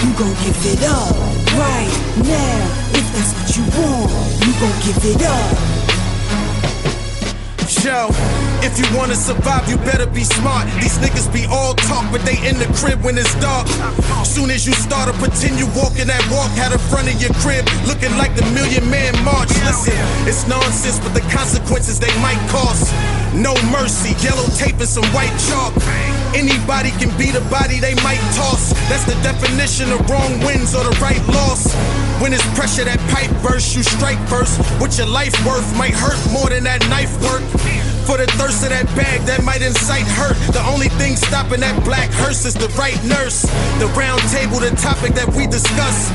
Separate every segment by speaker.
Speaker 1: you gon' give it up. Right now, if that's what you want, you gon' give it up.
Speaker 2: Yo, if you wanna survive, you better be smart. These niggas be all talk, but they in the crib when it's dark. Soon as you start to pretend you walking that walk, had the front of your crib looking like the Million Man March. Listen, it's nonsense, but the consequences they might cost. No mercy, yellow tape and some white chalk. Anybody can beat a body they might toss. That's the definition of wrong wins or the right loss. When it's pressure that pipe burst, you strike first. What your life worth might hurt more than that knife work. For the thirst of that bag that might incite hurt. The only thing stopping that black hearse is the right nurse. The round table, the topic that we discuss.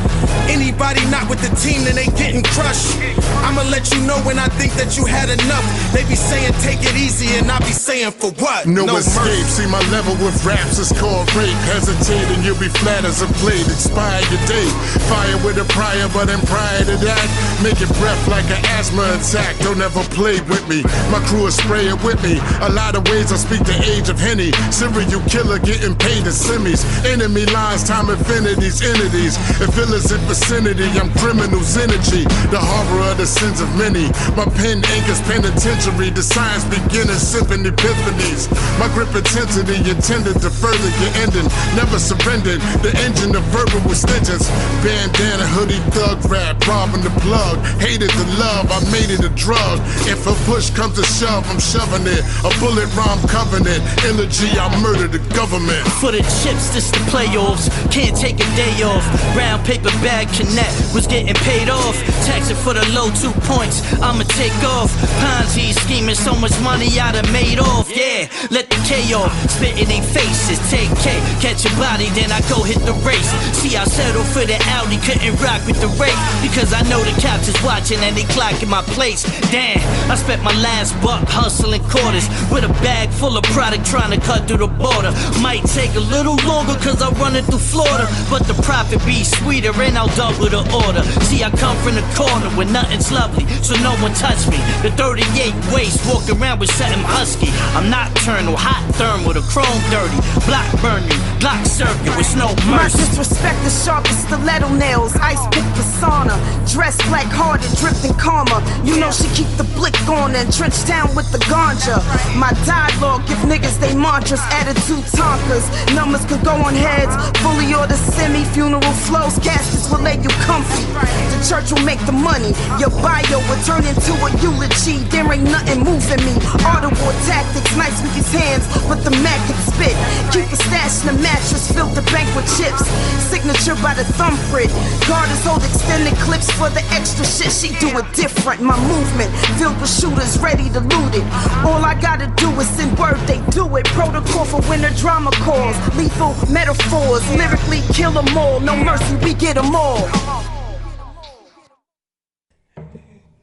Speaker 2: Anybody not with the team, then they getting crushed. I'ma let you know when I think that you had enough. They be saying take it easy and I be saying for what?
Speaker 3: No escape,
Speaker 2: mercy.
Speaker 3: see my level with raps is called rape. Hesitate and you'll be flat as a blade. Expire your day, fire with a prior, but then prior to that, make it breath like an asthma attack. Don't ever play with me, my crew is spray it with me. A lot of ways I speak the age of Henny. Serial killer getting paid in semis. Enemy lines, time infinities, entities. If villains in vicinity, I'm criminal's energy. The horror of the sins of many. My pen ink is penitentiary. The science beginning, sipping epiphanies. My grip intensity intended to further your ending. Never surrendered, the engine of verbal extensions. Bandana, hoodie, thug rap, robbing the plug. Hated the love, I made it a drug. If a push comes to shove, I'm shoving it. A bullet rhyme covenant. Elegy, I murder the government.
Speaker 4: For the chips, this the playoffs. Can't take a day off. Brown paper bag connect was getting paid off. Taxing for the low 2 points. I'ma take off. Ponzi scheming, so much money I done made off. Yeah, let the K off. Spit in their faces. Take K. Catch a body, then I go hit the race. See, I settled for the Audi, couldn't rock with the race. Because I know the cops is watching and they clocking my place. Damn, I spent my last buck hustling quarters with a bag full of product trying to cut through the border. Might take a little longer cause I run it through Florida, but the profit be sweeter and I'll double the order. See, I come from the corner where nothing's lovely, so no one touch me. The 38 waist, walk around with something husky. I'm nocturnal, hot thermal, the chrome dirty. Block burning, Glock circuit with no
Speaker 5: My
Speaker 4: mercy.
Speaker 5: disrespect the sharpest stiletto nails. Ice pick persona, dressed black hearted, drifting karma. You know she keep the blick on and trench down with the ganja. My dialogue give niggas they mantras, attitude tonkers. Numbers could go on heads, fully or the semi-funeral flows. Caskets will lay you comfy. The church will make the money. Your bio will turn into a eulogy. There ain't nothing moving me. Art of war tactics, nice with his hands, but the Mac can spit. Keep a stash in the mattress, fill the bank with chips. Signature by the thumbprint. Guarders hold extended clips for the extra shit. She do it different. My movement filled with shooters ready to loot it. All I gotta do is send word, they do it. Protocol for winter drama calls. Lethal metaphors, lyrically kill them all. No mercy, we get them all.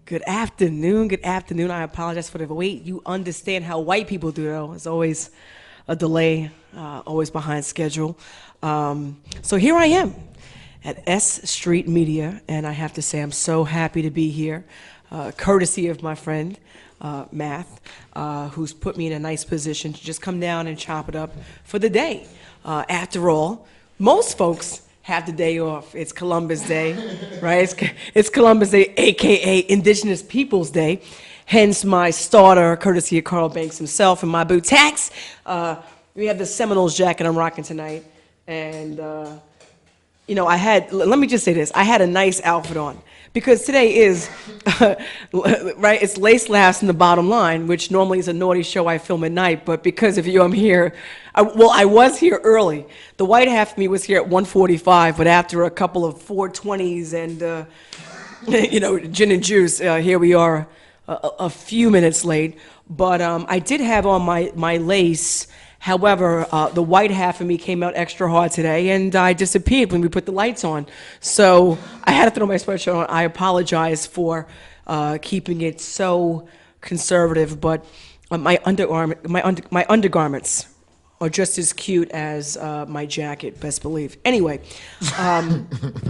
Speaker 6: Good afternoon, good afternoon. I apologize for the wait. You understand how white people do, though. There's always a delay, always behind schedule. So here I am at S.STREET Media, and I have to say I'm so happy to be here, courtesy of my friend, Math, who's put me in a nice position to just come down and chop it up for the day. After all, most folks have the day off. It's Columbus Day, right? It's Columbus Day, AKA Indigenous Peoples Day. Hence my starter, courtesy of Carl Banks himself, and my bootax. We have the Seminoles jacket I'm rocking tonight. And, you know, let me just say this. I had a nice outfit on. Because today is, right, it's Lace Laughs in the Bottom Line, which normally is a naughty show I film at night, but because of you, I'm here. I was here early. The white half of me was here at 1:45, but after a couple of 420s and, you know, gin and juice, here we are a few minutes late. But I did have on my lace. However, the white half of me came out extra hard today, and I disappeared when we put the lights on. So I had to throw my sweatshirt on. I apologize for keeping it so conservative, but my undergarments are just as cute as my jacket, best believe. Anyway,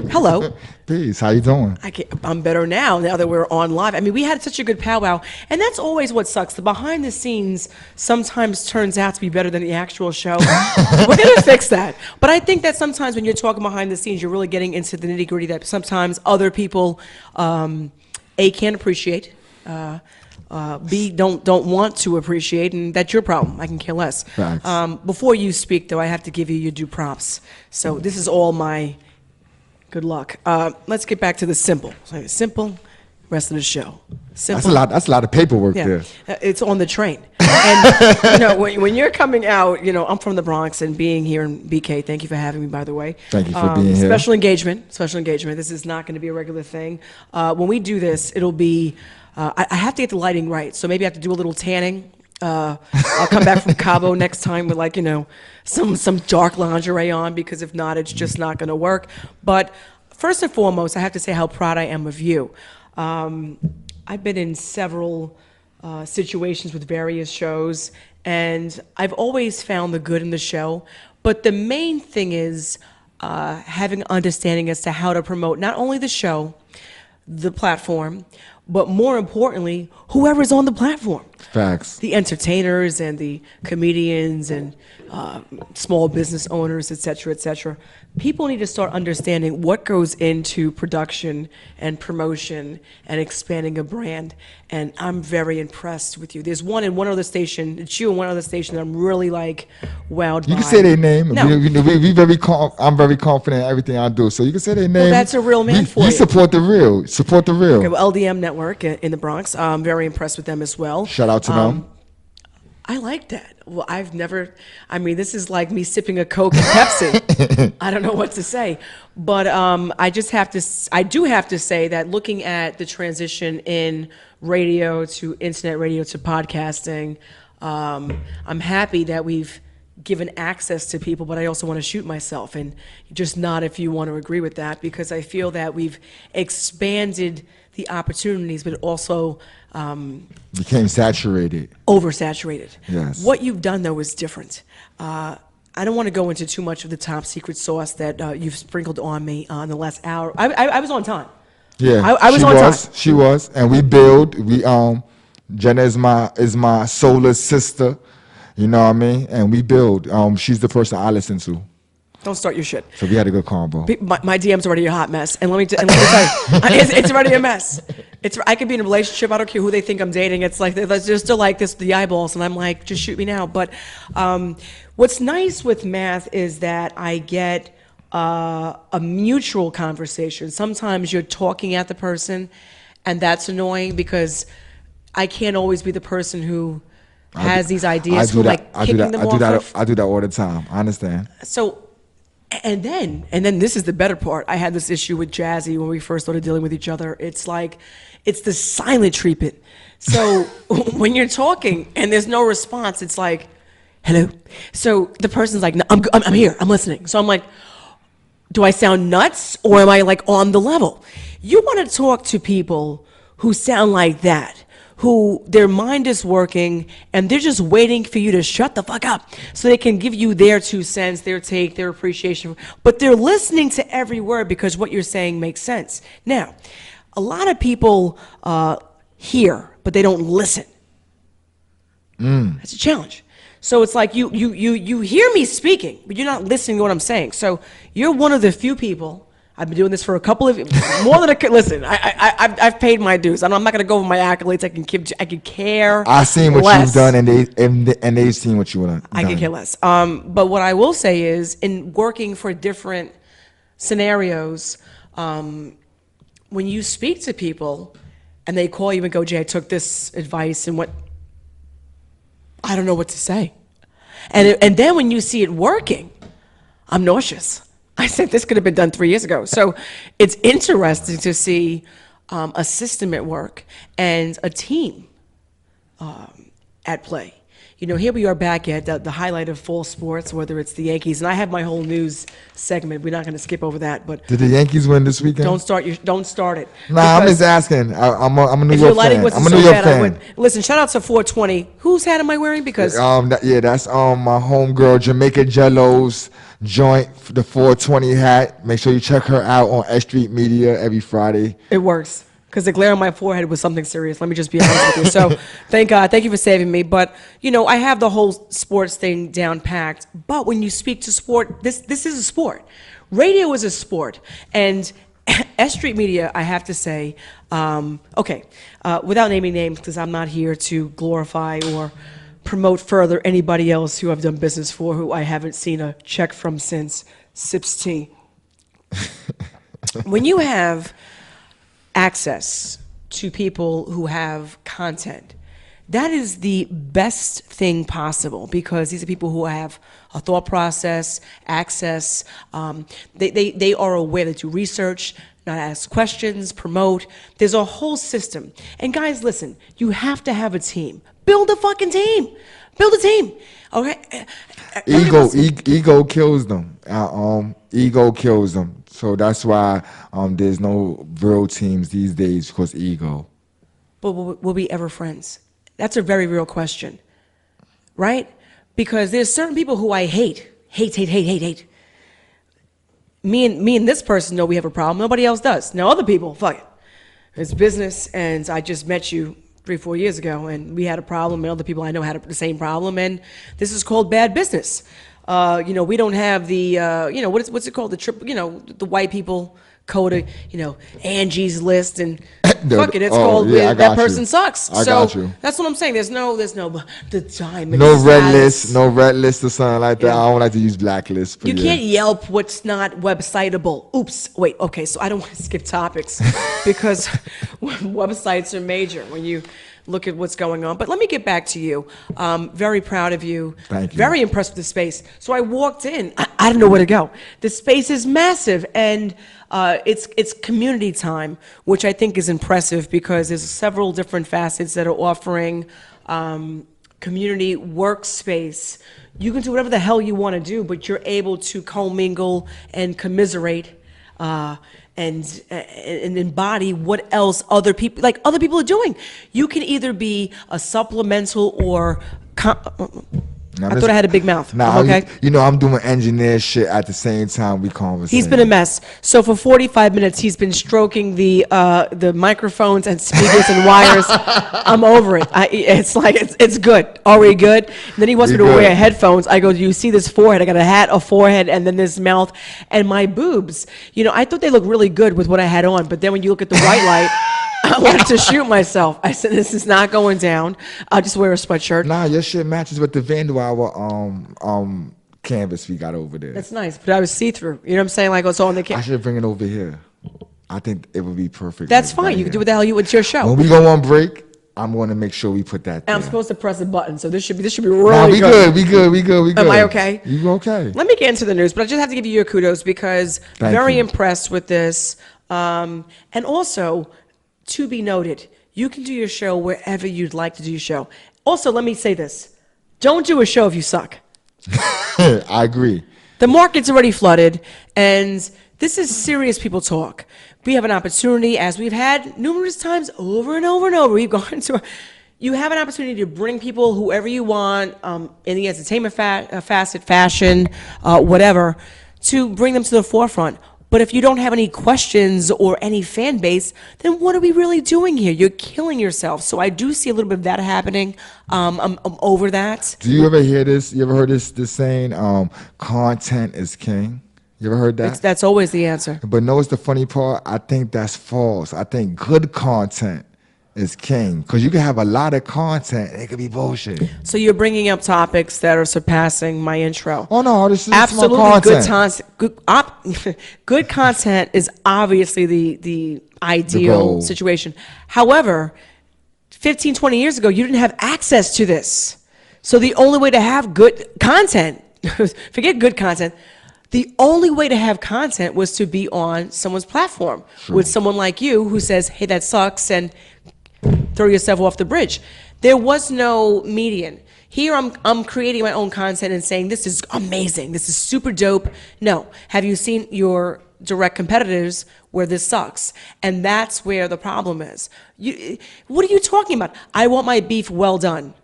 Speaker 6: hello.
Speaker 7: Peace. How you doing?
Speaker 6: I'm better now that we're on live. I mean, we had such a good powwow, and that's always what sucks. The behind the scenes sometimes turns out to be better than the actual show. We're going to fix that. But I think that sometimes when you're talking behind the scenes, you're really getting into the nitty-gritty that sometimes other people, A, can't appreciate, B, don't want to appreciate, and that's your problem. I can care less.
Speaker 7: Facts.
Speaker 6: Before you speak, though, I have to give you your due props. So this is all my good luck. Let's get back to the simple. So simple, rest of the show. Simple.
Speaker 7: That's a lot of paperwork there.
Speaker 6: It's on the train. And you know, when you're coming out, you know, I'm from the Bronx, and being here in BK, thank you for having me, by the way.
Speaker 7: Thank you for being here.
Speaker 6: Special engagement. This is not going to be a regular thing. When we do this, it'll be, I have to get the lighting right, so maybe I have to do a little tanning. I'll come back from Cabo next time with, like, you know, some dark lingerie on, because if not, it's just not going to work. But first and foremost, I have to say how proud I am of you. I've been in several situations with various shows, and I've always found the good in the show. But the main thing is having understanding as to how to promote not only the show, the platform, but more importantly, whoever's on the platform.
Speaker 7: Facts.
Speaker 6: The entertainers and the comedians and small business owners, et cetera, et cetera. People need to start understanding what goes into production and promotion and expanding a brand. And I'm very impressed with you. There's one in one other station, it's you in one other station that I'm really, like, wowed by.
Speaker 7: You can say their name.
Speaker 6: No.
Speaker 7: I'm very confident in everything I do. So you can say their name.
Speaker 6: Well, that's a real man for you.
Speaker 7: We support the real. Support the real.
Speaker 6: Okay, well, LDM Network in the Bronx. I'm very impressed with them as well.
Speaker 7: Shout out to them.
Speaker 6: I like that. Well, I mean, this is like me sipping a Coke and Pepsi. I don't know what to say. But I do have to say that looking at the transition in radio to internet radio to podcasting, I'm happy that we've given access to people, but I also want to shoot myself, and just nod if you want to agree with that, because I feel that we've expanded the opportunities, but also
Speaker 7: became saturated.
Speaker 6: Oversaturated.
Speaker 7: Yes.
Speaker 6: What you've done, though, is different. I don't want to go into too much of the top secret sauce that you've sprinkled on me in the last hour. I was on time.
Speaker 7: Yeah,
Speaker 6: I was on time.
Speaker 7: She was, and we build. Jenna is my soulless sister. You know what I mean? And we build. She's the person I listen to.
Speaker 6: Don't start your shit.
Speaker 7: So we had a good combo.
Speaker 6: My DM's already a hot mess, and let me tell you, it's already a mess. I could be in a relationship. I don't care who they think I'm dating. It's like they're still like this, the eyeballs, and I'm like, just shoot me now. But what's nice with math is that I get a mutual conversation. Sometimes you're talking at the person, and that's annoying because I can't always be the person who has these ideas, who like kicking them off.
Speaker 7: I do that all the time. I understand.
Speaker 6: So. And then this is the better part. I had this issue with Jazzy when we first started dealing with each other. It's like, it's the silent treatment. So when you're talking and there's no response, it's like, hello. So the person's like, no, I'm here, I'm listening. So I'm like, do I sound nuts or am I like on the level? You want to talk to people who sound like that, who their mind is working and they're just waiting for you to shut the fuck up so they can give you their 2 cents, their take, their appreciation. But they're listening to every word because what you're saying makes sense. Now, a lot of people hear, but they don't listen. That's a challenge. So it's like you hear me speaking, but you're not listening to what I'm saying. So you're one of the few people. I've been doing this for a couple of more than a listen. I've paid my dues. I'm not going to go over my accolades. I can care.
Speaker 7: I've seen what
Speaker 6: less.
Speaker 7: you've done, and they've seen what you've done.
Speaker 6: I can care less. But what I will say is, in working for different scenarios, when you speak to people and they call you and go, "Jay, I took this advice and what," I don't know what to say. And then when you see it working, I'm nauseous. I said this could have been done 3 years ago. So it's interesting to see a system at work and a team at play. here we are back at the highlight of fall sports, whether it's the Yankees, and I have my whole news segment. We're not going to skip over that, but
Speaker 7: Did the Yankees win this weekend?
Speaker 6: don't start it.
Speaker 7: Nah, I'm just asking. I'm a New
Speaker 6: If
Speaker 7: York
Speaker 6: your lighting
Speaker 7: fan.
Speaker 6: wasn't
Speaker 7: I'm a
Speaker 6: so
Speaker 7: New York
Speaker 6: bad, I
Speaker 7: fan.
Speaker 6: would. Listen, shout out to 420. Whose hat am I wearing? Because
Speaker 7: That's my homegirl Jamaica Jello's joint, the 420 hat. Make sure you check her out on S.STREET Media every Friday.
Speaker 6: it works. Because the glare on my forehead was something serious. Let me just be honest with you. So, thank God. Thank you for saving me. But, I have the whole sports thing down packed. But when you speak to sport, this is a sport. Radio is a sport. And S.STREET Media, I have to say, without naming names, because I'm not here to glorify or promote further anybody else who I've done business for who I haven't seen a check from since Sips Tea. When you have access to people who have content, that is the best thing possible, because these are people who have a thought process, access. They are aware that you research, not ask questions, promote. There's a whole system. And guys, listen, you have to have a team. Build a fucking team. Build a team. Okay.
Speaker 7: Ego kills them. Ego kills them. So that's why there's no real teams these days, because ego.
Speaker 6: But will we ever friends? That's a very real question, right? Because there's certain people who I hate. Me and this person know we have a problem. Nobody else does. Now other people, fuck it. It's business, and I just met you 3-4 years ago, and we had a problem, and other people I know had the same problem, and this is called bad business. We don't have the, what's it called? The white people code of, Angie's List, and fuck it, it's called that person sucks.
Speaker 7: Got you.
Speaker 6: That's what I'm saying. There's no the diamond.
Speaker 7: No red list or something like that. I don't like to use blacklist.
Speaker 6: You can't Yelp what's not websiteable. Oops. Wait. Okay. So I don't want to skip topics because websites are major when you look at what's going on. But let me get back to you. Very proud of you.
Speaker 7: Thank you.
Speaker 6: Very impressed with the space. So I walked in. I didn't know where to go. The space is massive, and it's community time, which I think is impressive because there's several different facets that are offering community workspace. You can do whatever the hell you want to do, but you're able to commingle and commiserate and embody what else other people are doing. You can either be a supplemental or I thought I had a big mouth.
Speaker 7: Nah,
Speaker 6: okay.
Speaker 7: I'm doing engineer shit at the same time we converse.
Speaker 6: He's been a mess. So for 45 minutes, he's been stroking the microphones and speakers and wires. I'm over it. It's like it's good. Are we good? And then he wants me to wear headphones. I go, do you see this forehead? I got a hat, a forehead, and then this mouth, and my boobs. I thought they looked really good with what I had on, but then when you look at the white light, I wanted to shoot myself. I said, this is not going down. I'll just wear a sweatshirt.
Speaker 7: Nah, your shit matches with the Vandal Hour canvas we got over there.
Speaker 6: That's nice, but I was see-through. You know what I'm saying? Like it's all in the
Speaker 7: I should bring it over here. I think it would be perfect.
Speaker 6: That's fine. You can do what the hell it's your show.
Speaker 7: When we go on break, I'm going to make sure we put that there.
Speaker 6: And I'm supposed to press a button, so this should be really
Speaker 7: good. We good.
Speaker 6: Am I okay?
Speaker 7: You okay?
Speaker 6: Let me get into the news, but I just have to give you your kudos because very impressed with this. And also, to be noted, you can do your show wherever you'd like to do your show. Also, let me say this. Don't do a show if you suck.
Speaker 7: I agree.
Speaker 6: The market's already flooded, and this is serious people talk. We have an opportunity, as we've had numerous times over and over and over. We've gone to you have an opportunity to bring people, whoever you want, in the entertainment facet, fashion, whatever, to bring them to the forefront. But if you don't have any questions or any fan base, then what are we really doing here? You're killing yourself. So I do see a little bit of that happening. I'm over that.
Speaker 7: Do you ever hear this? You ever heard this saying, content is king? You ever heard that?
Speaker 6: That's always the answer.
Speaker 7: But notice the funny part? I think that's false. I think good content is king. Because you can have a lot of content and it could be bullshit.
Speaker 6: So you're bringing up topics that are surpassing my intro.
Speaker 7: Oh, no. This is
Speaker 6: absolutely
Speaker 7: my content.
Speaker 6: Good content is obviously the ideal situation. However, 15, 20 years ago, you didn't have access to this. So the only way to have good content, forget good content, the only way to have content was to be on someone's platform with someone like you who says, hey, that sucks, and throw yourself off the bridge. There was no median. Here I'm creating my own content and saying this is amazing, this is super dope. No, have you seen your direct competitors where this sucks? And that's where the problem is. What are you talking about? I want my beef well done.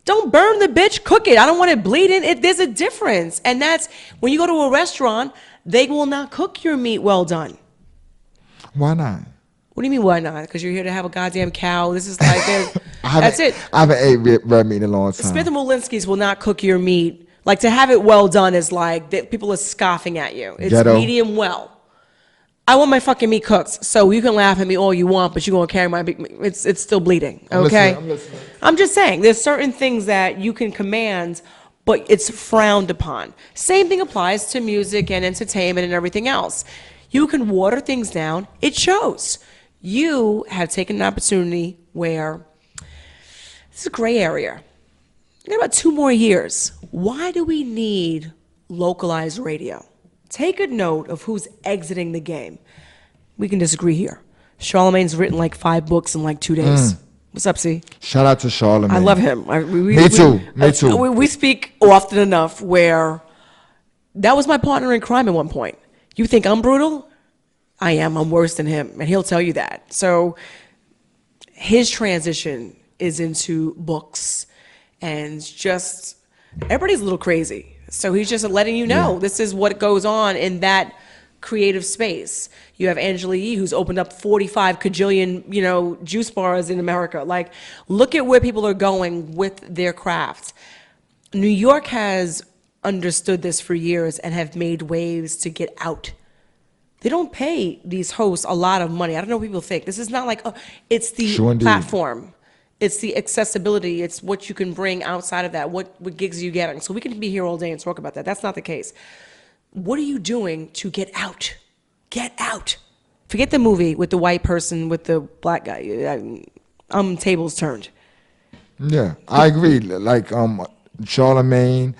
Speaker 6: Don't burn the bitch, cook it. I don't want it bleeding. There's a difference. And that's when you go to a restaurant, they will not cook your meat well done.
Speaker 7: Why not?
Speaker 6: What do you mean, why not? Because you're here to have a goddamn cow. This is like, that's it.
Speaker 7: I haven't ate red meat in a long time.
Speaker 6: Smith & Wolinski's will not cook your meat. Like, to have it well done is like, people are scoffing at you. It's
Speaker 7: Ghetto.
Speaker 6: medium well. I want my fucking meat cooked. So you can laugh at me all you want, but you're going to carry my meat. It's still bleeding, okay?
Speaker 7: I'm listening.
Speaker 6: I'm just saying, there's certain things that you can command, but it's frowned upon. Same thing applies to music and entertainment and everything else. You can water things down. It shows. You have taken an opportunity where this is a gray area. You got about 2 more years. Why do we need localized radio? Take a note of who's exiting the game. We can disagree here. Charlemagne's written like 5 books in like 2 days. What's up, C?
Speaker 7: Shout out to Charlemagne.
Speaker 6: I love him.
Speaker 7: Me too.
Speaker 6: We speak often enough where that was my partner in crime at one point. You think I'm brutal? I am. I'm worse than him. And he'll tell you that. So his transition is into books and just everybody's a little crazy. So he's just letting you know this is what goes on in that creative space. You have Angela Yee, who's opened up 45 kajillion, juice bars in America. Like, look at where people are going with their craft. New York has understood this for years and have made waves to get out. They don't pay these hosts a lot of money. I don't know what people think. This is not like, it's the platform. It's the accessibility. It's what you can bring outside of that. What gigs are you getting? So we can be here all day and talk about that. That's not the case. What are you doing to get out? Get out. Forget the movie with the white person with the black guy. Tables turned.
Speaker 7: Yeah, I agree. Like Charlemagne,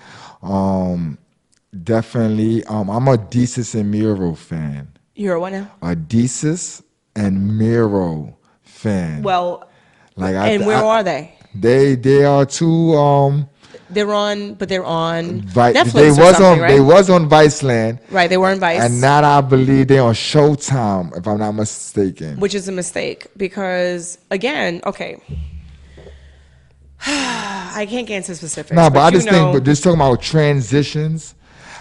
Speaker 7: definitely. I'm a Desus and Mero fan.
Speaker 6: You're a what now?
Speaker 7: A Desus and Mero fan.
Speaker 6: Well,
Speaker 7: like
Speaker 6: where are they?
Speaker 7: They are two.
Speaker 6: They're on
Speaker 7: Netflix
Speaker 6: they was on right?
Speaker 7: They was on Viceland.
Speaker 6: Right, they were on Vice.
Speaker 7: And now I believe they're on Showtime, if I'm not mistaken.
Speaker 6: Which is a mistake because, again, okay. I can't get into specifics.
Speaker 7: No, but I just think, but just talking about transitions,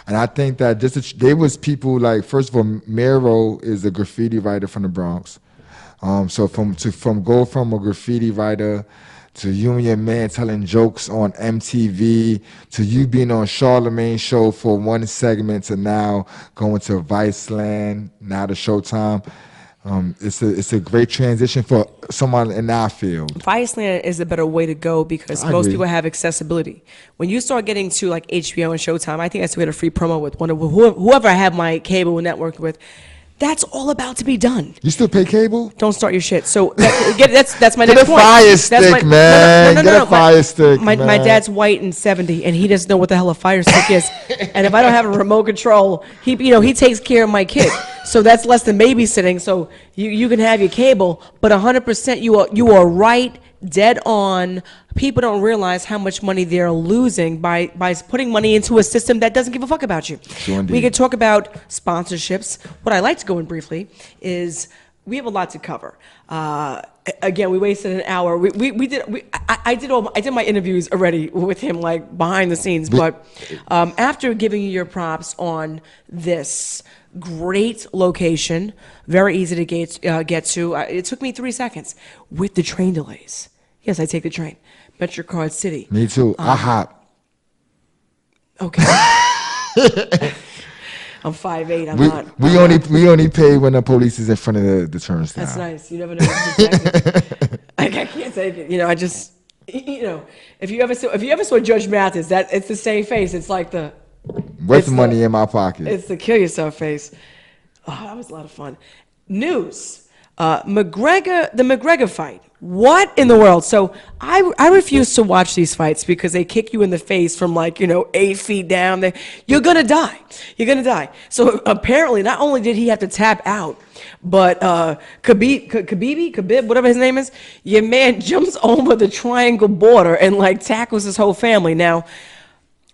Speaker 7: and I think that they was people like, first of all, Mero is a graffiti writer from the Bronx. So from a graffiti writer to you and your man telling jokes on MTV, to you being on Charlemagne's show for one segment, to now going to Viceland, now to Showtime. It's a great transition for someone in our field.
Speaker 6: Viceland is a better way to go because most people have accessibility. When you start getting to like HBO and Showtime, I think I still get a free promo with whoever I have my cable network with. That's all about to be done.
Speaker 7: You still pay cable?
Speaker 6: Don't start your shit. So that's my
Speaker 7: Get
Speaker 6: next point.
Speaker 7: a fire stick, man. Get a fire stick, man.
Speaker 6: My dad's white and 70, and he doesn't know what the hell a fire stick is. And if I don't have a remote control, he takes care of my kid. So that's less than babysitting. So you can have your cable, but 100% you are right, dead on. People don't realize how much money they're losing by putting money into a system that doesn't give a fuck about you.
Speaker 7: Sure,
Speaker 6: we could talk about sponsorships. What I like to go in briefly is we have a lot to cover. Again, we wasted an hour. I did my interviews already with him, like behind the scenes. But after giving you your props on this great location, very easy to get to. It took me 3 seconds with the train delays. Yes, I take the train. Metrocard City.
Speaker 7: Me too. I hop.
Speaker 6: Okay. I'm 5'8". I'm not.
Speaker 7: We only pay when the police is in front of the turnstile.
Speaker 6: That's nice. You never know what's protected. I can't take it. I just if you ever saw Judge Mathis, it's the same face. It's like the
Speaker 7: with money in my pocket.
Speaker 6: It's the kill yourself face. Oh, that was a lot of fun. News. The McGregor fight. What in the world? So I refuse to watch these fights because they kick you in the face from 8 feet down. You're gonna die. You're gonna die. So apparently, not only did he have to tap out, but Khabib, whatever his name is, your man jumps over the triangle border and tackles his whole family. Now,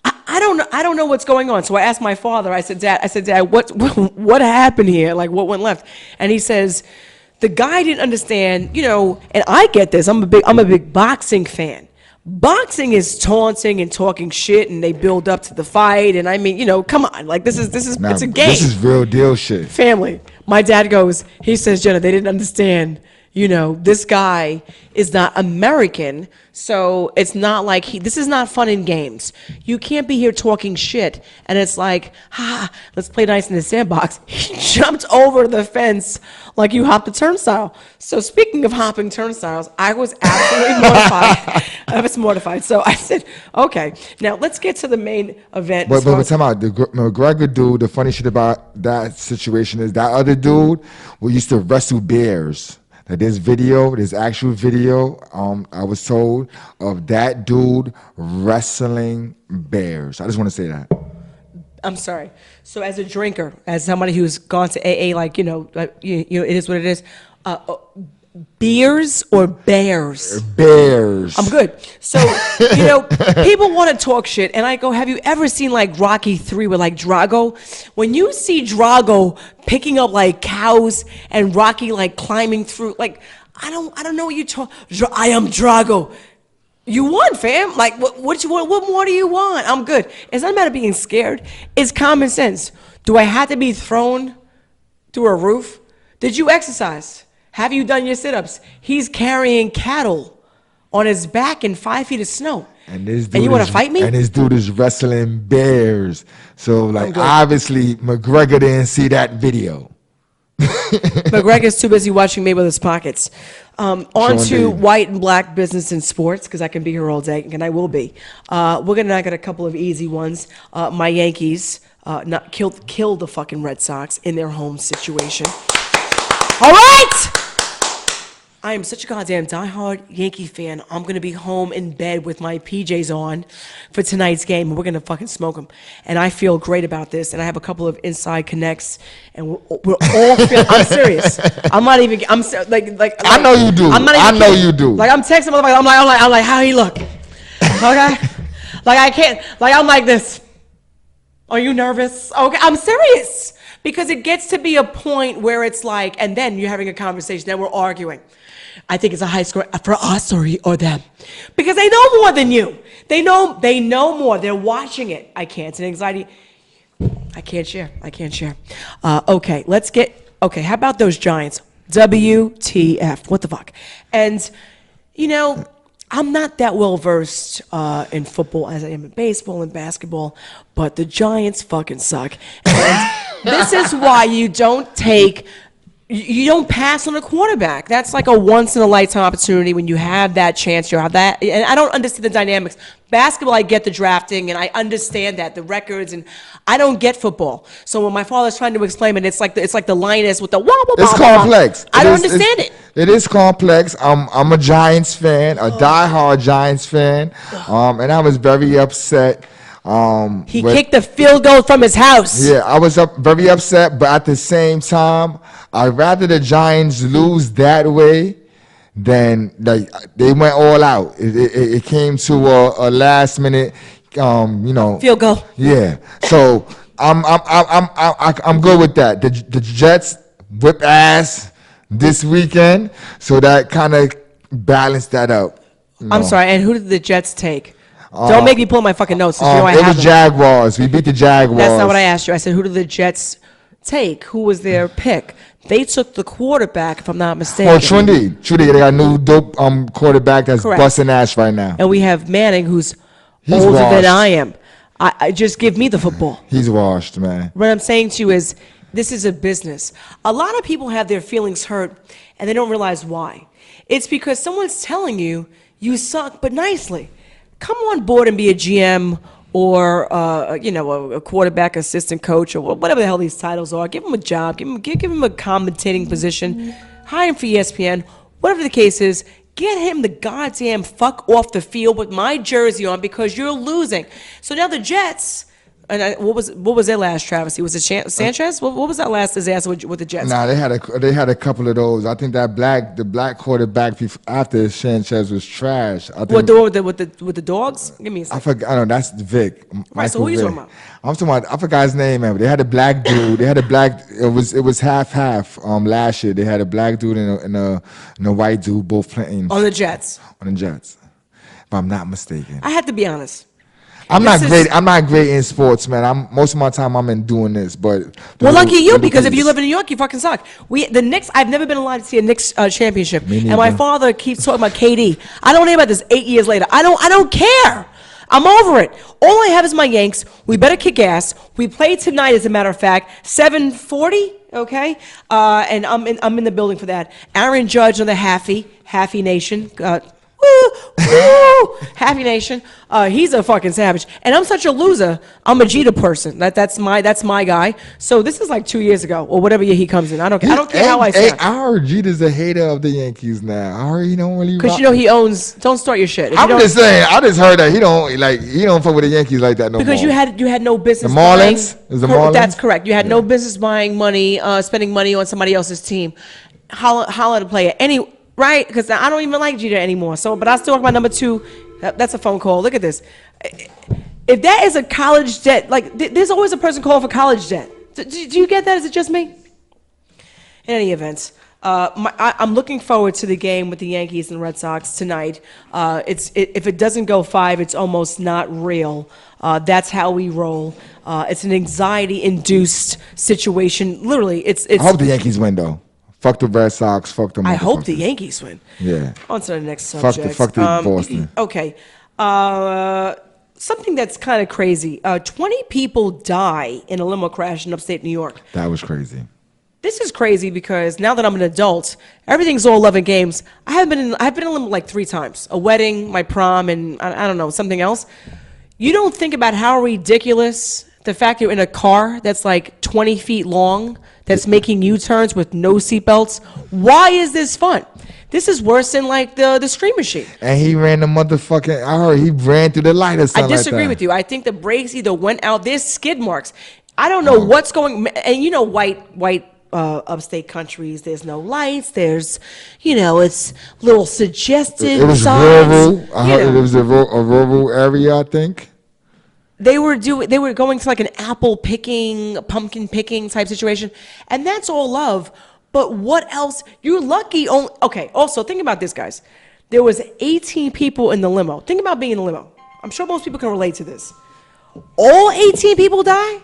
Speaker 6: I don't know what's going on. So I asked my father. I said, Dad, what happened here? What went left? And he says, the guy didn't understand, and I get this. I'm a big boxing fan. Boxing is taunting and talking shit, and they build up to the fight. And I mean, come on, this is it's a game.
Speaker 7: This is real deal shit.
Speaker 6: Family. My dad he says, Jenna, they didn't understand. This guy is not American, so it's not this is not fun and games. You can't be here talking shit, and it's let's play nice in the sandbox. He jumped over the fence like you hopped a turnstile. So speaking of hopping turnstiles, I was absolutely mortified. I was mortified. So I said, okay, now let's get to the main event.
Speaker 7: But time out. The McGregor dude, the funny shit about that situation is that other dude used to wrestle bears. There's actual video, I was told, of that dude wrestling bears. I just want to say that.
Speaker 6: I'm sorry. So as a drinker, as somebody who's gone to AA, it is what it is. Beers or bears?
Speaker 7: Bears.
Speaker 6: I'm good. So, people want to talk shit, and I go, have you ever seen Rocky 3 with Drago? When you see Drago picking up cows and Rocky climbing through, I don't know what you talk. I am Drago. You won, fam. What more do you want? I'm good. It's not a matter of being scared. It's common sense. Do I have to be thrown through a roof? Did you exercise? Have you done your sit-ups? He's carrying cattle on his back in 5 feet of snow. And you want to fight me?
Speaker 7: And this dude is wrestling bears. So, obviously, McGregor didn't see that video.
Speaker 6: McGregor's too busy watching Mayweather's pockets. On to white and black business and sports, because I can be here all day, and I will be. We're going to knock out a couple of easy ones. My Yankees killed the fucking Red Sox in their home situation. All right! I am such a goddamn diehard Yankee fan. I'm going to be home in bed with my PJs on for tonight's game, and we're going to fucking smoke them. And I feel great about this, and I have a couple of inside connects, and we're all feeling, I'm serious. I'm not even, I'm like
Speaker 7: I know you do. I know you do.
Speaker 6: I'm texting motherfuckers, I'm like, how he look? Okay? I can't, I'm like this. Are you nervous? Okay, I'm serious. Because it gets to be a point where it's and then you're having a conversation, then we're arguing. I think it's a high score for us or them. Because they know more than you. They know more. They're watching it. I can't. It's an anxiety. I can't share. Okay, how about those Giants? WTF. What the fuck? And, I'm not that well versed in football as I am in baseball and basketball, but the Giants fucking suck. And this is why you don't pass on a quarterback. That's like a once in a lifetime opportunity when you have that chance. You have that, and I don't understand the dynamics. Basketball, I get the drafting, and I understand that the records, and I don't get football. So when my father's trying to explain it, it's like the lioness with the wah wah.
Speaker 7: It's complex.
Speaker 6: I don't understand it.
Speaker 7: It is complex. I'm a Giants fan, a diehard Giants fan, and I was very upset.
Speaker 6: He kicked the field goal from his house.
Speaker 7: Yeah, I was very upset, but at the same time, I'd rather the Giants lose that way than they went all out. It came to a last minute,
Speaker 6: field goal.
Speaker 7: Yeah, so I'm good with that. The Jets whip ass this weekend, so that kind of balanced that out.
Speaker 6: I'm sorry. And who did the Jets take? Don't make me pull my fucking notes.
Speaker 7: It was Jaguars. We beat the Jaguars.
Speaker 6: That's not what I asked you. I said, who did the Jets take? Who was their pick? They took the quarterback, if I'm not mistaken.
Speaker 7: Oh, Trinity. They got a new dope quarterback that's busting ass right now.
Speaker 6: And we have Manning, who's older than I am. I just give me the football.
Speaker 7: He's washed, man.
Speaker 6: What I'm saying to you is, this is a business. A lot of people have their feelings hurt, and they don't realize why. It's because someone's telling you, you suck, but nicely. Come on board and be a GM or a quarterback assistant coach or whatever the hell these titles are. Give them a job. Give them a commentating position. hire him for ESPN, whatever the case is. Get him the goddamn fuck off the field with my jersey on because you're losing. So now the Jets, and what was their last travesty? Was it Sanchez? What was that last disaster with the Jets?
Speaker 7: Nah, they had a couple of those. I think the black quarterback after Sanchez was trash. I think,
Speaker 6: with the dogs? Give me a second.
Speaker 7: I know that's Vic.
Speaker 6: Right, so who you talking about?
Speaker 7: I'm talking about. I forgot his name, man. But they had a black dude. It was half. Last year they had a black dude and a white dude both playing
Speaker 6: on the Jets.
Speaker 7: If I'm not mistaken.
Speaker 6: I have to be honest.
Speaker 7: I'm not great in sports, man. Most of my time I'm in doing this, but
Speaker 6: lucky you, because if you live in New York, you fucking suck. The Knicks. I've never been allowed to see a Knicks championship, and my father keeps talking about KD. I don't hear about this 8 years later. I don't care. I'm over it. All I have is my Yanks. We better kick ass. We play tonight, as a matter of fact, 7:40. Okay, and I'm in the building for that. Aaron Judge on the Happy Nation. Woo! Happy Nation. He's a fucking savage. And I'm such a loser. I'm a Jeter person. That's my guy. So this is like 2 years ago or whatever year he comes in. I don't care how I sound.
Speaker 7: I heard Jeter's a hater of the Yankees now. I heard he don't really.
Speaker 6: Because he owns. Don't start your shit.
Speaker 7: I'm just saying. I just heard that he don't fuck with the Yankees like that no more.
Speaker 6: Because you had no business.
Speaker 7: The Marlins. Is the Marlins?
Speaker 6: That's correct. You had no business buying money, spending money on somebody else's team. Holla to play it. Right, because I don't even like Jeter anymore. So, but I still talk about number 2. That's a phone call. Look at this. If that is a college debt, there's always a person calling for college debt. Do you get that? Is it just me? In any event, I'm looking forward to the game with the Yankees and Red Sox tonight. If it doesn't go 5, it's almost not real. That's how we roll. It's an anxiety-induced situation. Literally, it's.
Speaker 7: I hope the Yankees win, though. Fuck the Red Sox. Fuck them.
Speaker 6: I hope the Yankees win.
Speaker 7: Yeah.
Speaker 6: On to the next subject.
Speaker 7: Fuck the Boston.
Speaker 6: Okay. Something that's kind of crazy. 20 people die in a limo crash in upstate New York.
Speaker 7: That was crazy.
Speaker 6: This is crazy because now that I'm an adult, everything's all love and games. I've been in a limo like 3 times. A wedding, my prom, and I don't know, something else. You don't think about how ridiculous the fact you're in a car that's like 20 feet long, that's making U-turns with no seatbelts. Why is this fun? This is worse than like the Scream Machine. And
Speaker 7: he ran the motherfucking. I heard he ran through the light or something.
Speaker 6: I disagree with you. I think the brakes either went out. There's skid marks. I don't know what's going. And white upstate countries. There's no lights. There's, it's little suggested.
Speaker 7: It was rural. I heard it was a rural area, I think.
Speaker 6: They were going to like an apple picking, pumpkin picking type situation, and that's all love. But what else? You're lucky. Okay. Also, think about this, guys. There was 18 people in the limo. Think about being in a limo. I'm sure most people can relate to this. All 18 people die?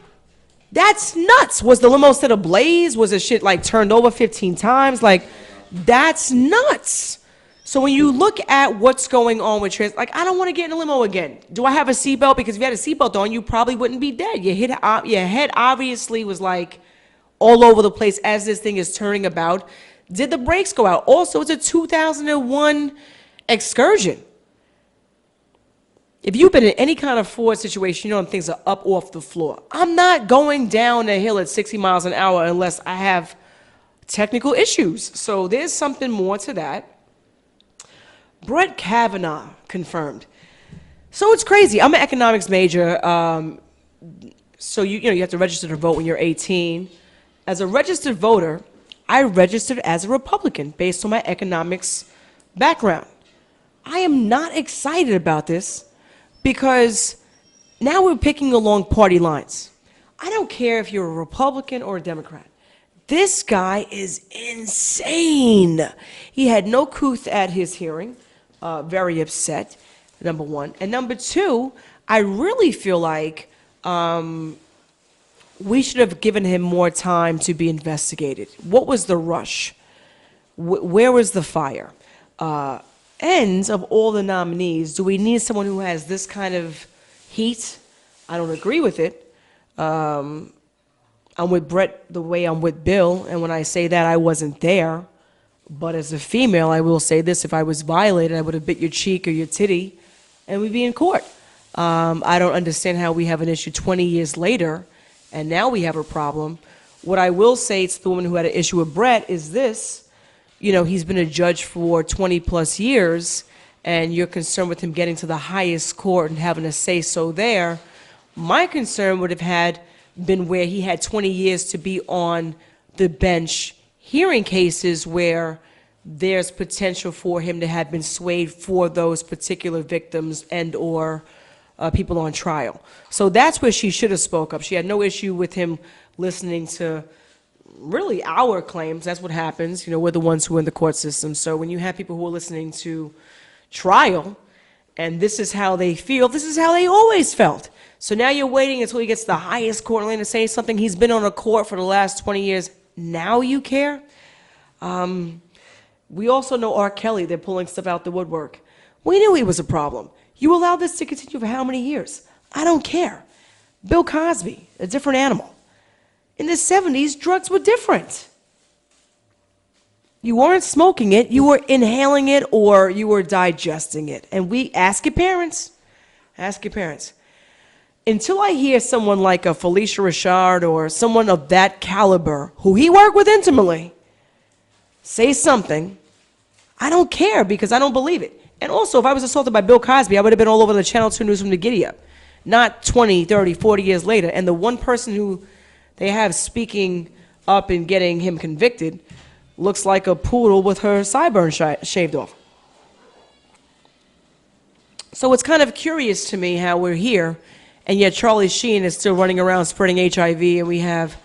Speaker 6: That's nuts. Was the limo set ablaze? Was the shit like turned over 15 times? Like, that's nuts. So when you look at what's going on with I don't want to get in a limo again. Do I have a seatbelt? Because if you had a seatbelt on, you probably wouldn't be dead. Your head obviously was like all over the place as this thing is turning about. Did the brakes go out? Also, it's a 2001 excursion. If you've been in any kind of Ford situation, you know when things are up off the floor. I'm not going down a hill at 60 miles an hour unless I have technical issues. So there's something more to that. Brett Kavanaugh confirmed. So it's crazy. I'm an economics major. So you have to register to vote when you're 18. As a registered voter, I registered as a Republican based on my economics background. I am not excited about this because now we're picking along party lines. I don't care if you're a Republican or a Democrat. This guy is insane. He had no couth at his hearing. Very upset, number 1. And number 2, I really feel like we should have given him more time to be investigated. What was the rush? Where was the fire? And of all the nominees, do we need someone who has this kind of heat? I don't agree with it. I'm with Brett the way I'm with Bill, and when I say that, I wasn't there. But as a female, I will say this: if I was violated, I would have bit your cheek or your titty, and we'd be in court. I don't understand how we have an issue 20 years later, and now we have a problem. What I will say to the woman who had an issue with Brett is this: he's been a judge for 20 plus years, and you're concerned with him getting to the highest court and having a say so there. My concern would have been where he had 20 years to be on the bench hearing cases where there's potential for him to have been swayed for those particular victims and or people on trial. So that's where she should have spoke up. She had no issue with him listening to really our claims. That's what happens. We're the ones who are in the court system. So when you have people who are listening to trial and this is how they feel, this is how they always felt. So now you're waiting until he gets to the highest court in Atlanta to say something. He's been on a court for the last 20 years. Now you care? We also know R. Kelly, they're pulling stuff out the woodwork. We knew he was a problem. You allowed this to continue for how many years? I don't care. Bill Cosby, a different animal. In the 70s, drugs were different. You weren't smoking it, you were inhaling it, or you were digesting it. And ask your parents. Ask your parents. Until I hear someone like a Felicia Rashad or someone of that caliber, who he worked with intimately, say something, I don't care because I don't believe it. And also, if I was assaulted by Bill Cosby, I would have been all over the Channel 2 News from the giddy up. Not 20, 30, 40 years later. And the one person who they have speaking up and getting him convicted looks like a poodle with her sideburns shaved off. So it's kind of curious to me how we're here, and yet Charlie Sheen is still running around spreading HIV, and we have,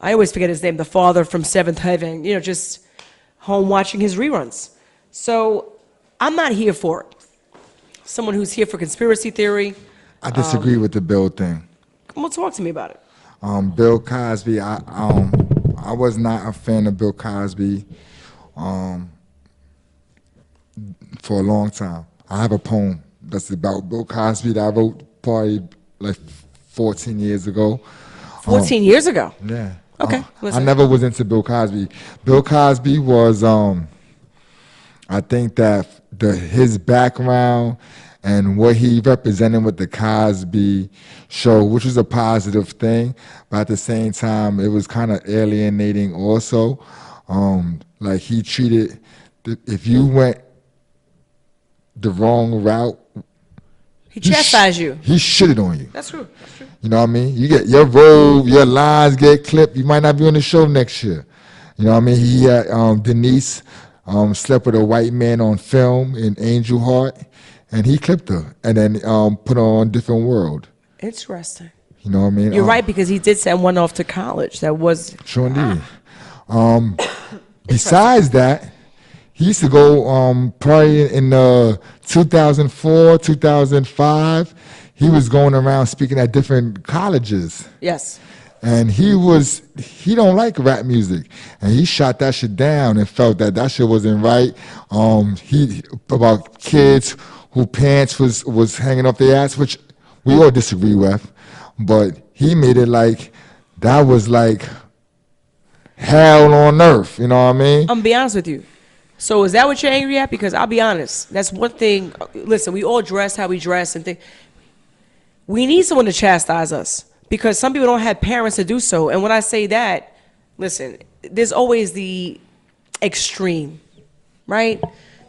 Speaker 6: I always forget his name, the father from Seventh Heaven, just home watching his reruns. So I'm not here for it. Someone who's here for conspiracy theory.
Speaker 7: I disagree with the Bill thing.
Speaker 6: Well, talk to me about it.
Speaker 7: Bill Cosby, I was not a fan of Bill Cosby for a long time. I have a poem that's about Bill Cosby that I wrote probably like 14 years ago.
Speaker 6: 14 years ago?
Speaker 7: Yeah.
Speaker 6: Okay.
Speaker 7: I never was into Bill Cosby. Bill Cosby was, I think that his background and what he represented with the Cosby Show, which was a positive thing, but at the same time, it was kind of alienating also. Like he treated, if you went the wrong route,
Speaker 6: he chastised you.
Speaker 7: He shitted on you.
Speaker 6: That's true. That's true.
Speaker 7: You know what I mean? You get your role, your lines get clipped. You might not be on the show next year. You know what I mean? He had Denise slept with a white man on film in Angel Heart, and he clipped her and then put her on Different World.
Speaker 6: Interesting.
Speaker 7: You know what I mean?
Speaker 6: You're right, because he did send one off to college. That was
Speaker 7: sure indeed. Besides that, he used to go probably in 2004, 2005. He was going around speaking at different colleges.
Speaker 6: Yes.
Speaker 7: And he don't like rap music, and he shot that shit down and felt that shit wasn't right. About kids who pants was hanging off their ass, which we all disagree with, but he made it like that was like hell on earth. You know what I mean?
Speaker 6: I'm gonna be honest with you. So is that what you're angry at? Because I'll be honest, that's one thing. Listen, we all dress how we dress and think. We need someone to chastise us, because some people don't have parents to do so. And when I say that, listen, there's always the extreme, right?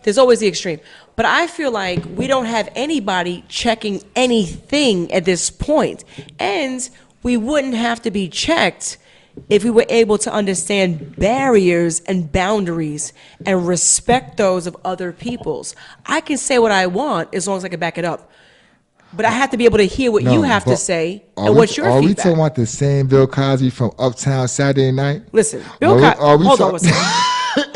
Speaker 6: There's always the extreme. But I feel like we don't have anybody checking anything at this point. And we wouldn't have to be checked if we were able to understand barriers and boundaries and respect those of other people's. I can say what I want as long as I can back it up. But I have to be able to hear what you have to say and what's your feedback.
Speaker 7: Are we talking about the same Bill Cosby from Uptown Saturday Night?
Speaker 6: Listen, Bill Cosby. Hold on one second.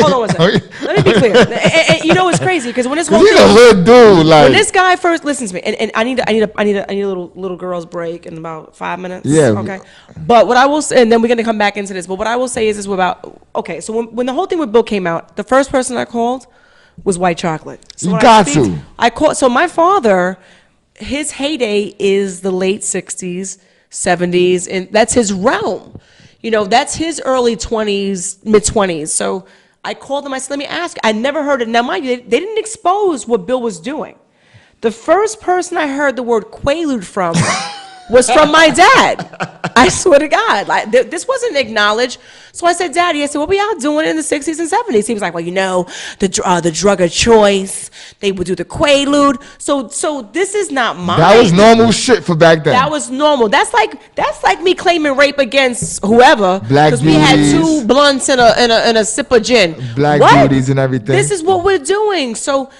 Speaker 6: Hold on one second. Let me be clear. And you know what's crazy? Because when this whole
Speaker 7: he's a hood dude, like
Speaker 6: when this guy first listens to me, and I need a little girl's break in about 5 minutes.
Speaker 7: Yeah.
Speaker 6: Okay. But what I will say, and then we're gonna come back into this. But what I will say is this about okay. So when the whole thing with Bill came out, the first person I called was White Chocolate. So
Speaker 7: you got to.
Speaker 6: I called. So my father. His heyday is the late 60s, 70s, and that's his realm. That's his early 20s, mid 20s. So I called them. I said, let me ask. I never heard it. Now, mind you, they didn't expose what Bill was doing. The first person I heard the word Quaalude from was from my dad. I swear to God, like this wasn't acknowledged. So I said, Daddy, I said, what were y'all doing in the 60s and 70s? He was like, well, you know, the drug of choice. They would do the Quaalude. So this is not mine.
Speaker 7: That was normal shit for back then.
Speaker 6: That was normal. That's like me claiming rape against whoever
Speaker 7: Black
Speaker 6: because we had
Speaker 7: beauties.
Speaker 6: 2 blunts and a sip of gin.
Speaker 7: Black
Speaker 6: What?
Speaker 7: beauties and everything.
Speaker 6: This is what we're doing. So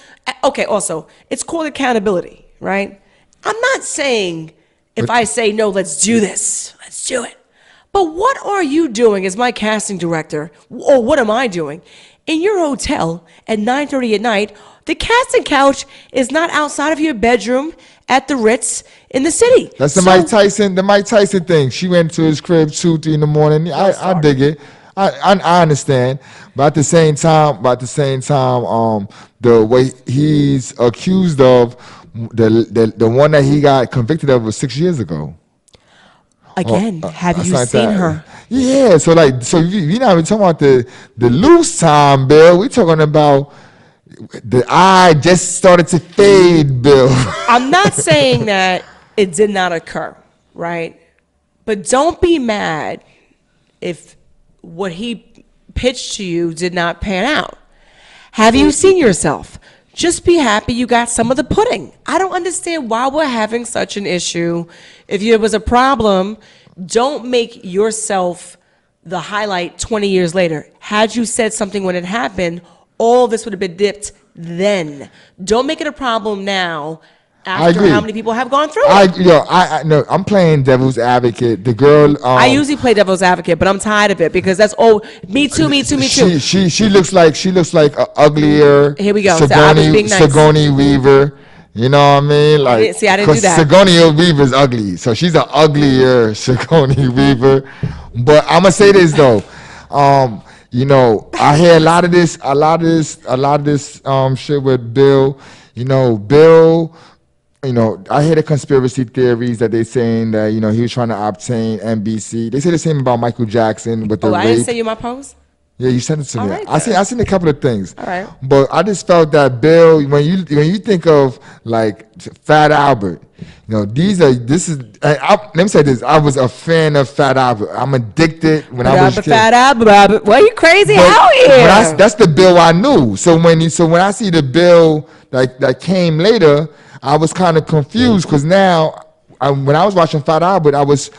Speaker 6: okay. Also, it's called accountability, right? I'm not saying if I say no, let's do this. Let's do it. But what are you doing as my casting director, or what am I doing? In your hotel at 9:30 at night, the casting couch is not outside of your bedroom at the Ritz in the city.
Speaker 7: That's the Mike Tyson thing. She went to his crib 2, 3 in the morning. I dig it. I understand. But at the same time, the way he's accused of, the one that he got convicted of was 6 years ago.
Speaker 6: Again, have you seen her?
Speaker 7: Yeah, so we not even talking about the loose time, Bill. We talking about the eye just started to fade, Bill.
Speaker 6: I'm not saying that it did not occur, right? But don't be mad if what he pitched to you did not pan out. Have you seen yourself? Just be happy you got some of the pudding. I don't understand why we're having such an issue. If there was a problem, don't make yourself the highlight 20 years later. Had you said something when it happened, all this would have been dipped then. Don't make it a problem now after how many people have gone through it.
Speaker 7: No, I'm playing devil's advocate. The girl.
Speaker 6: I usually play devil's advocate, but I'm tired of it because that's me too.
Speaker 7: She looks like a uglier.
Speaker 6: Here we go.
Speaker 7: Sigourney Weaver. You know what I mean? Like,
Speaker 6: I didn't do that.
Speaker 7: Sigourney Weaver's ugly, so she's an uglier Sigourney Weaver. But I'm gonna say this though. You know, I hear a lot of this shit with Bill. I hear the conspiracy theories that they're saying that, he was trying to obtain NBC. They say the same about Michael Jackson with the rape.
Speaker 6: I didn't send you my post?
Speaker 7: Yeah, you sent it to me.
Speaker 6: Right,
Speaker 7: I seen a couple of things.
Speaker 6: All right.
Speaker 7: But I just felt that Bill, when you think of like Fat Albert, let me say this. I was a fan of Fat Albert. I'm addicted when I was a kid.
Speaker 6: Fat Albert. What, you crazy out here?
Speaker 7: That's the Bill I knew. So when I see the Bill that came later, I was kind of confused because now when I was watching Fat Albert, I was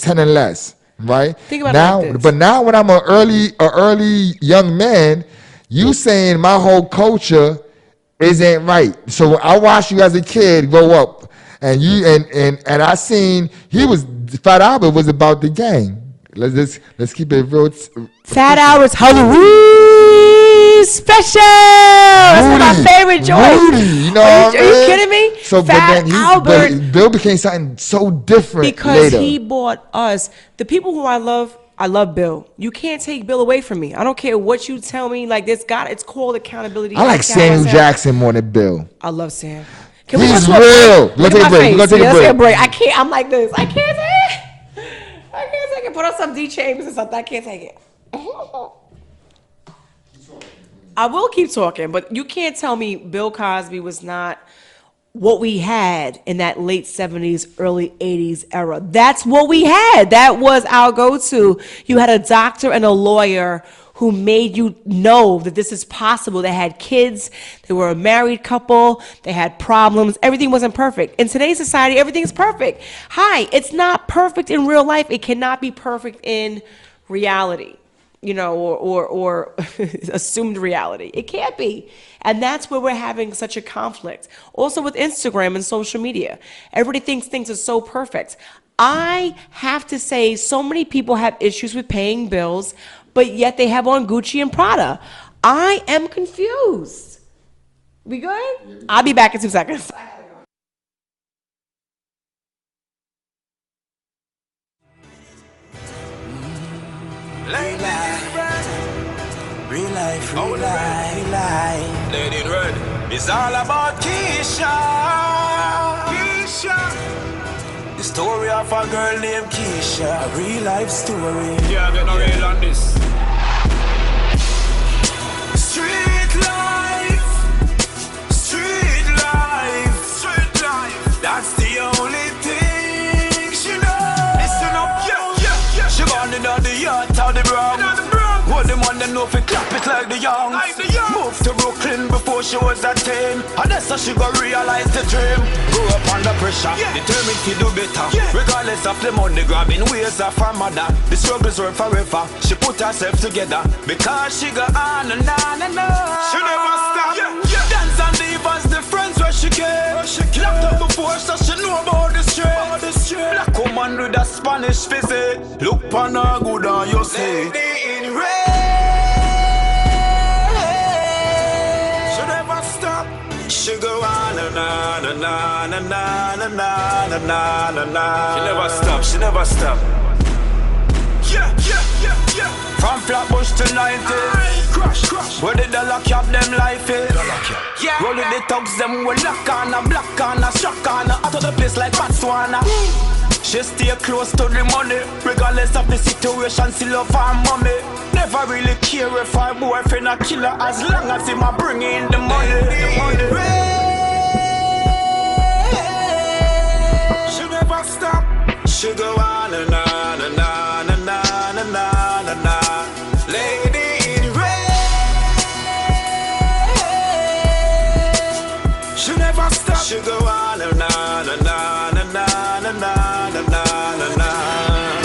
Speaker 7: 10 and less. Right?
Speaker 6: Think about
Speaker 7: now,
Speaker 6: it like this.
Speaker 7: But now when I'm an early young man, you saying my whole culture isn't right. So I watched you as a kid grow up, and I seen Fat Albert was about the gang. Let's keep it real.
Speaker 6: Fat Albert's Halloween special. That's one of my favorite joints. Are you kidding me?
Speaker 7: So, but Bill became something so different
Speaker 6: because
Speaker 7: later.
Speaker 6: he bought us the people who I love. I love Bill. You can't take Bill away from me. I don't care what you tell me. Like it's called accountability.
Speaker 7: I like Samuel Jackson more than Bill.
Speaker 6: I love Sam.
Speaker 7: He's real. We're gonna take a break.
Speaker 6: Let's take a break. I can't. I'm like this. I can't take it. I can't take it. Put on some D Chambers or something. I can't take it. I will keep talking, but you can't tell me Bill Cosby was not what we had in that late 70s, early 80s era. That's what we had. That was our go-to. You had a doctor and a lawyer who made you know that this is possible. They had kids. They were a married couple. They had problems. Everything wasn't perfect. In today's society, everything's perfect. It's not perfect in real life. It cannot be perfect in reality. Or assumed reality. It can't be. And that's where we're having such a conflict. Also with Instagram and social media. Everybody thinks things are so perfect. I have to say, so many people have issues with paying bills, but yet they have on Gucci and Prada. I am confused. We good? I'll be back in 2 seconds.
Speaker 8: Real life. Lady in red. It's all about Keisha. The story of a girl named Keisha. A real life story. Yeah, get no real on this. Street life. That's the only thing But the man them know fi clap it like the young. Moved to Brooklyn before she was a teen. And that's how she go realize the dream. Grew up under pressure, determined to do better. Regardless of the money grabbing ways of her mother. The struggles were forever. She put herself together because she go on and on and on. She never stop. Dance and divas, the friends where she get. Locked up before so she know about the street. Black woman with a Spanish visit. Look pon her good and you see. Lady in red. She never stop. She go on and on and on and on and on and on and on. She never stop, she never stop. Yeah. From Flatbush to 90s. Crush. Where the dollar cap them life is. Rolling the thugs them with lock on a black on a struck on a out of the place like Botswana. She stay close to the money. Regardless of the situation, she love her mommy. Never really care if her boyfriend a killer as long as him a bring in the money. She never stop. She go on and on and on and on and on and on. Lady in red. She never stop. She go on and on and on and on and on and on and on.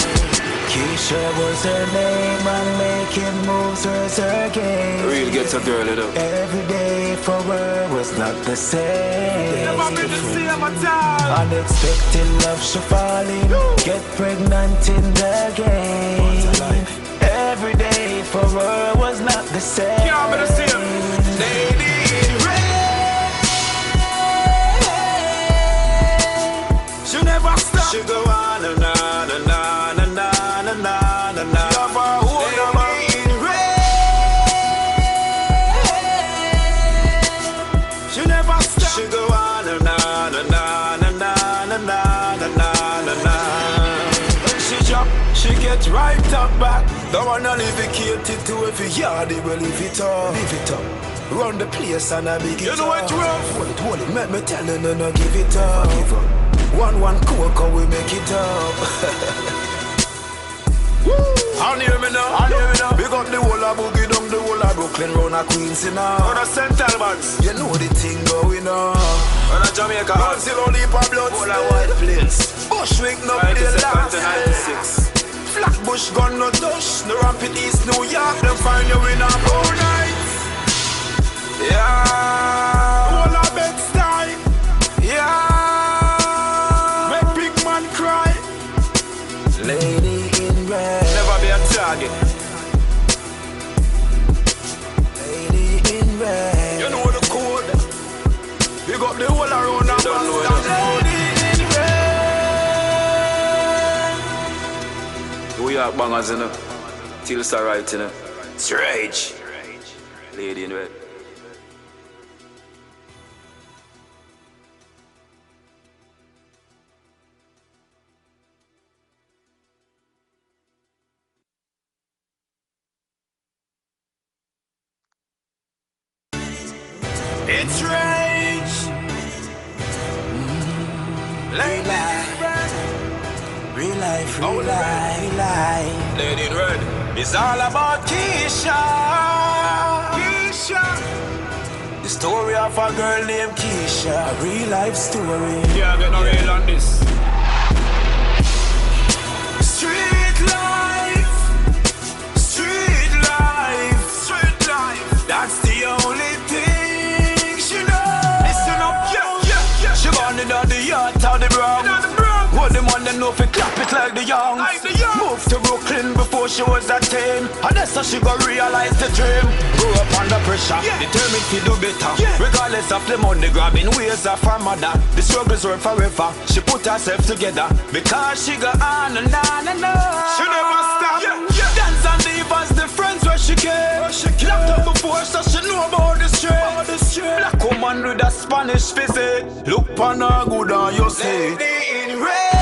Speaker 8: Keisha was her name and making moves was her game. Real ghetto girl, you know. Every day for her was not the same. Never been the same at all. Unexpected love she fall in. Get pregnant in the game. Every day for her was not the same. Can't be the same. Lady in red. She never stop. She go on and on and on and on and on and on. Lady in red. She never stop. She go on and on and on and on and on and on and on. When she drop, she get right up back. Don't wanna leave it catered to every yard, they will leave it up. Leave it up. Run the place and I big it up. You know what, rough? Hold it, make me tell you, no, give it up. Give up. One coke, we make it up. I hear me now. Big up the whole of Boogie down, the whole of Brooklyn, round a Queens, you know. On a St. Albans. You know the thing going on. On a Jamaica. Run still on the blood. Whole of White Plains. Bushwick, no play last 96. Flatbush gun no touch. No rampant East New York. Them find you in a whole night. Yeah. Whole of Bed-Stuy. Yeah. Make big man cry. Lady in red. Never be a target. Lady in red. You know the code. You got the whole around and Lady in red. We are bangers, you know. Till it's alright, you know. It's rage. Lady in red. It's rage. Real life. Lady in red. It's all about Keisha. The story of a girl named Keisha. A real life story. Yeah, get no real on this. Street life. That's the only thing she knows. Listen up, yeah. She born in the yacht of the Bronx. What the man them know fi clap it like the young. Moved to Brooklyn before she was a teen. And that's how she go realize the dream. Grew up under pressure, determined to do better. Regardless of the money grabbing ways of her mother. The struggles were forever. She put herself together because she go on and on and on. She never stop. Dance and divas, the friends where she get. Locked up before so she know about the street. Black woman with a Spanish visit. Look pon her good and you see. Lady in red.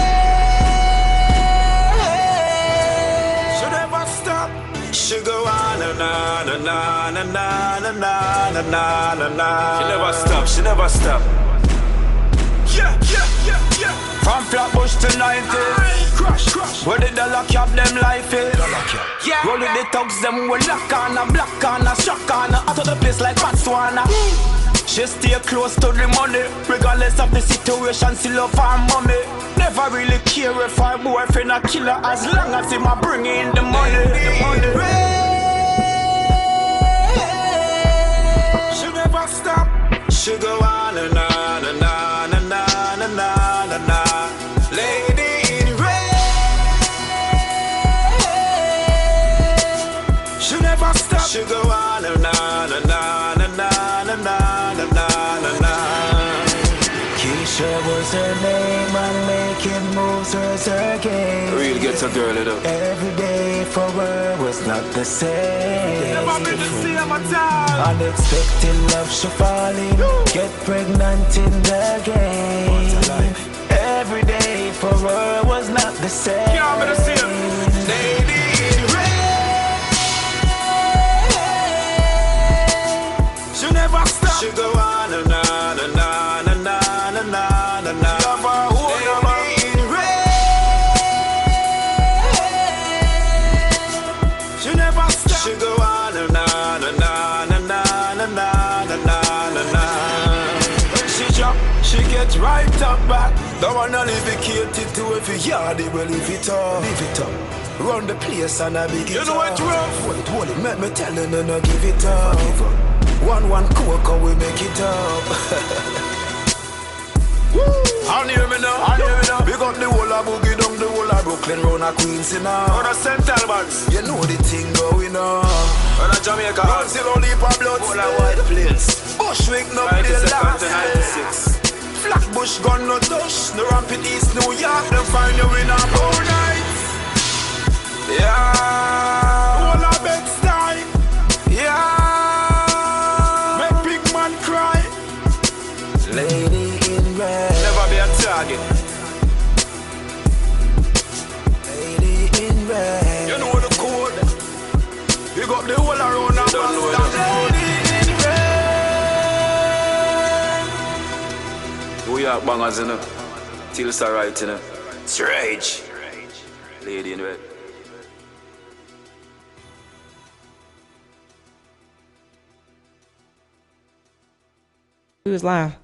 Speaker 8: She never stop. She go on and on and on and on and on and on and on. She never stop. Yeah. From Flatbush to 90. Crash. Where the dollar cap them life is. Yeah. Rolling the thugs them with lock on a black on a shock on a out of the place like Botswana. She stay close to the money, regardless of the situation. She love her mommy. Never really care if her boyfriend a killer, as long as him a bring in the money. She never stop. She go on and on and on and on and on and on. Lady in red. She never stop. She go on and on and on and on and on and on and on. Keisha was her name and making moves was her game.
Speaker 9: Real ghetto girl, it up.
Speaker 8: Every day for her was not the same. Never been the same at all. Unexpected love she falling. Get pregnant in the game. Every day for her was not the same. Can't be the same. Lady in red. She never stop. She go on and on and on and on and on and on. Love her whole lady in red. She never stop. She go on and on and on and on and on and on and on. When she drop, she gets right up back. Don't wanna leave it catered to every yard, they will leave it up. Leave it up. Run the place and I big it up. You know it's rough. Hold it, make me tell you, no, give it up. One coke and we make it up. I hear me now. Big up the whole of Boogie down, the whole of Brooklyn, round a Queens, you know. On a St. Albans. You know the thing going on. On a Jamaica. Run still only for blood. Whole of White Plains. Bushwick, no play last. 96. Flatbush gun no touch. No rampant East New York. Them find you in a poor night. Yeah. Whole of Bed-Stuy. Yeah. Make big man cry. Lady in red. Never be a target. Lady in red. You know the code. You got the whole around and bust. Lady in red.
Speaker 9: We are bangers, you know. Till it's alright, you know. It's rage. Lady in red.
Speaker 6: We was live.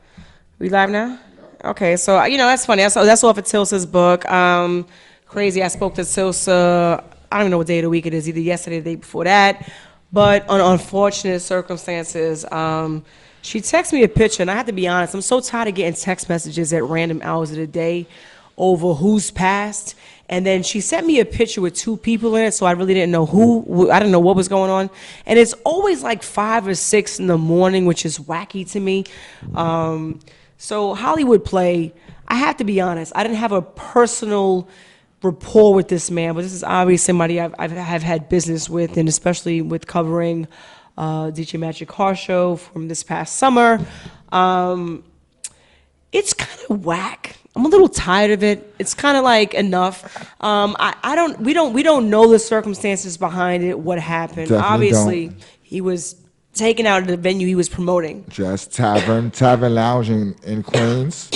Speaker 6: We live now? Okay, so you know that's funny. That's off of Tilsa's book. Crazy. I spoke to Tilsa. I don't even know what day of the week it is. Either yesterday or the day before that. But on unfortunate circumstances, she texted me a picture, and I have to be honest. I'm so tired of getting text messages at random hours of the day over who's passed. And then she sent me a picture with two people in it, so I really didn't know who. I didn't know what was going on. And it's always like 5 or 6 in the morning, which is wacky to me. So Hollywood Play, I have to be honest, I didn't have a personal rapport with this man, but this is obviously somebody I've had business with, and especially with covering DJ Magic Car Show from this past summer. It's kind of whack. I'm a little tired of it. It's kind of like enough. We don't know the circumstances behind it, what happened.
Speaker 7: Definitely
Speaker 6: Obviously,
Speaker 7: don't.
Speaker 6: he was taken out of the venue he was promoting.
Speaker 7: Just Tavern Lounge in Queens.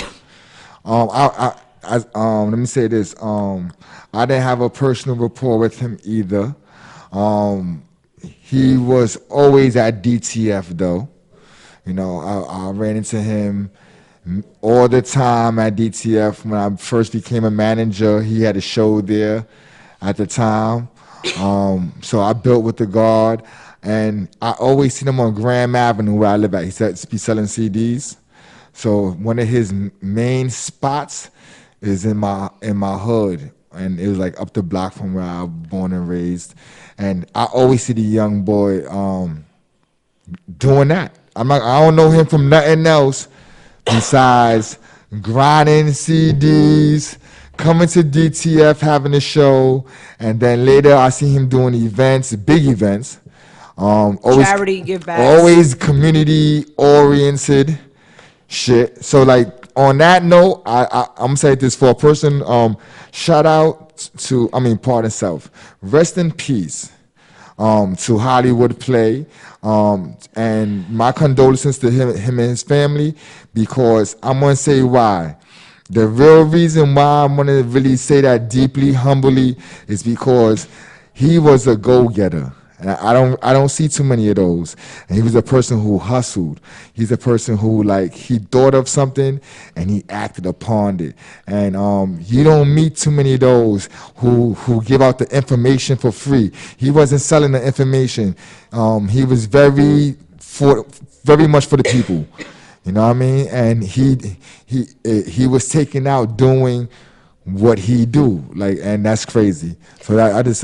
Speaker 7: Let me say this. I didn't have a personal rapport with him either. He was always at DTF though. You know, I ran into him all the time at DTF. When I first became a manager, he had a show there at the time. So I built with the guard, and I always seen him on Graham Avenue where I live at. He said to be selling CDs. So one of his main spots is in my hood, and it was like up the block from where I was born and raised. And I always see the young boy doing that. I don't know him from nothing else besides grinding CDs, coming to DTF, having a show, and then later I see him doing events, big events. Always,
Speaker 6: Charity give back.
Speaker 7: Always community oriented shit. So like on that note, I'm gonna say this for a person. Shout out to, pardon self. Rest in peace to Hollywood Play. And my condolences to him and his family, because I'm gonna say why. The real reason why I'm gonna really say that deeply, humbly, is because he was a go-getter. And I don't see too many of those. And he was a person who hustled. He's a person who, like, he thought of something and he acted upon it. And you don't meet too many of those who give out the information for free. He wasn't selling the information. He was very much for the people. You know what I mean? And he was taken out doing what he do, like, and that's crazy. So I just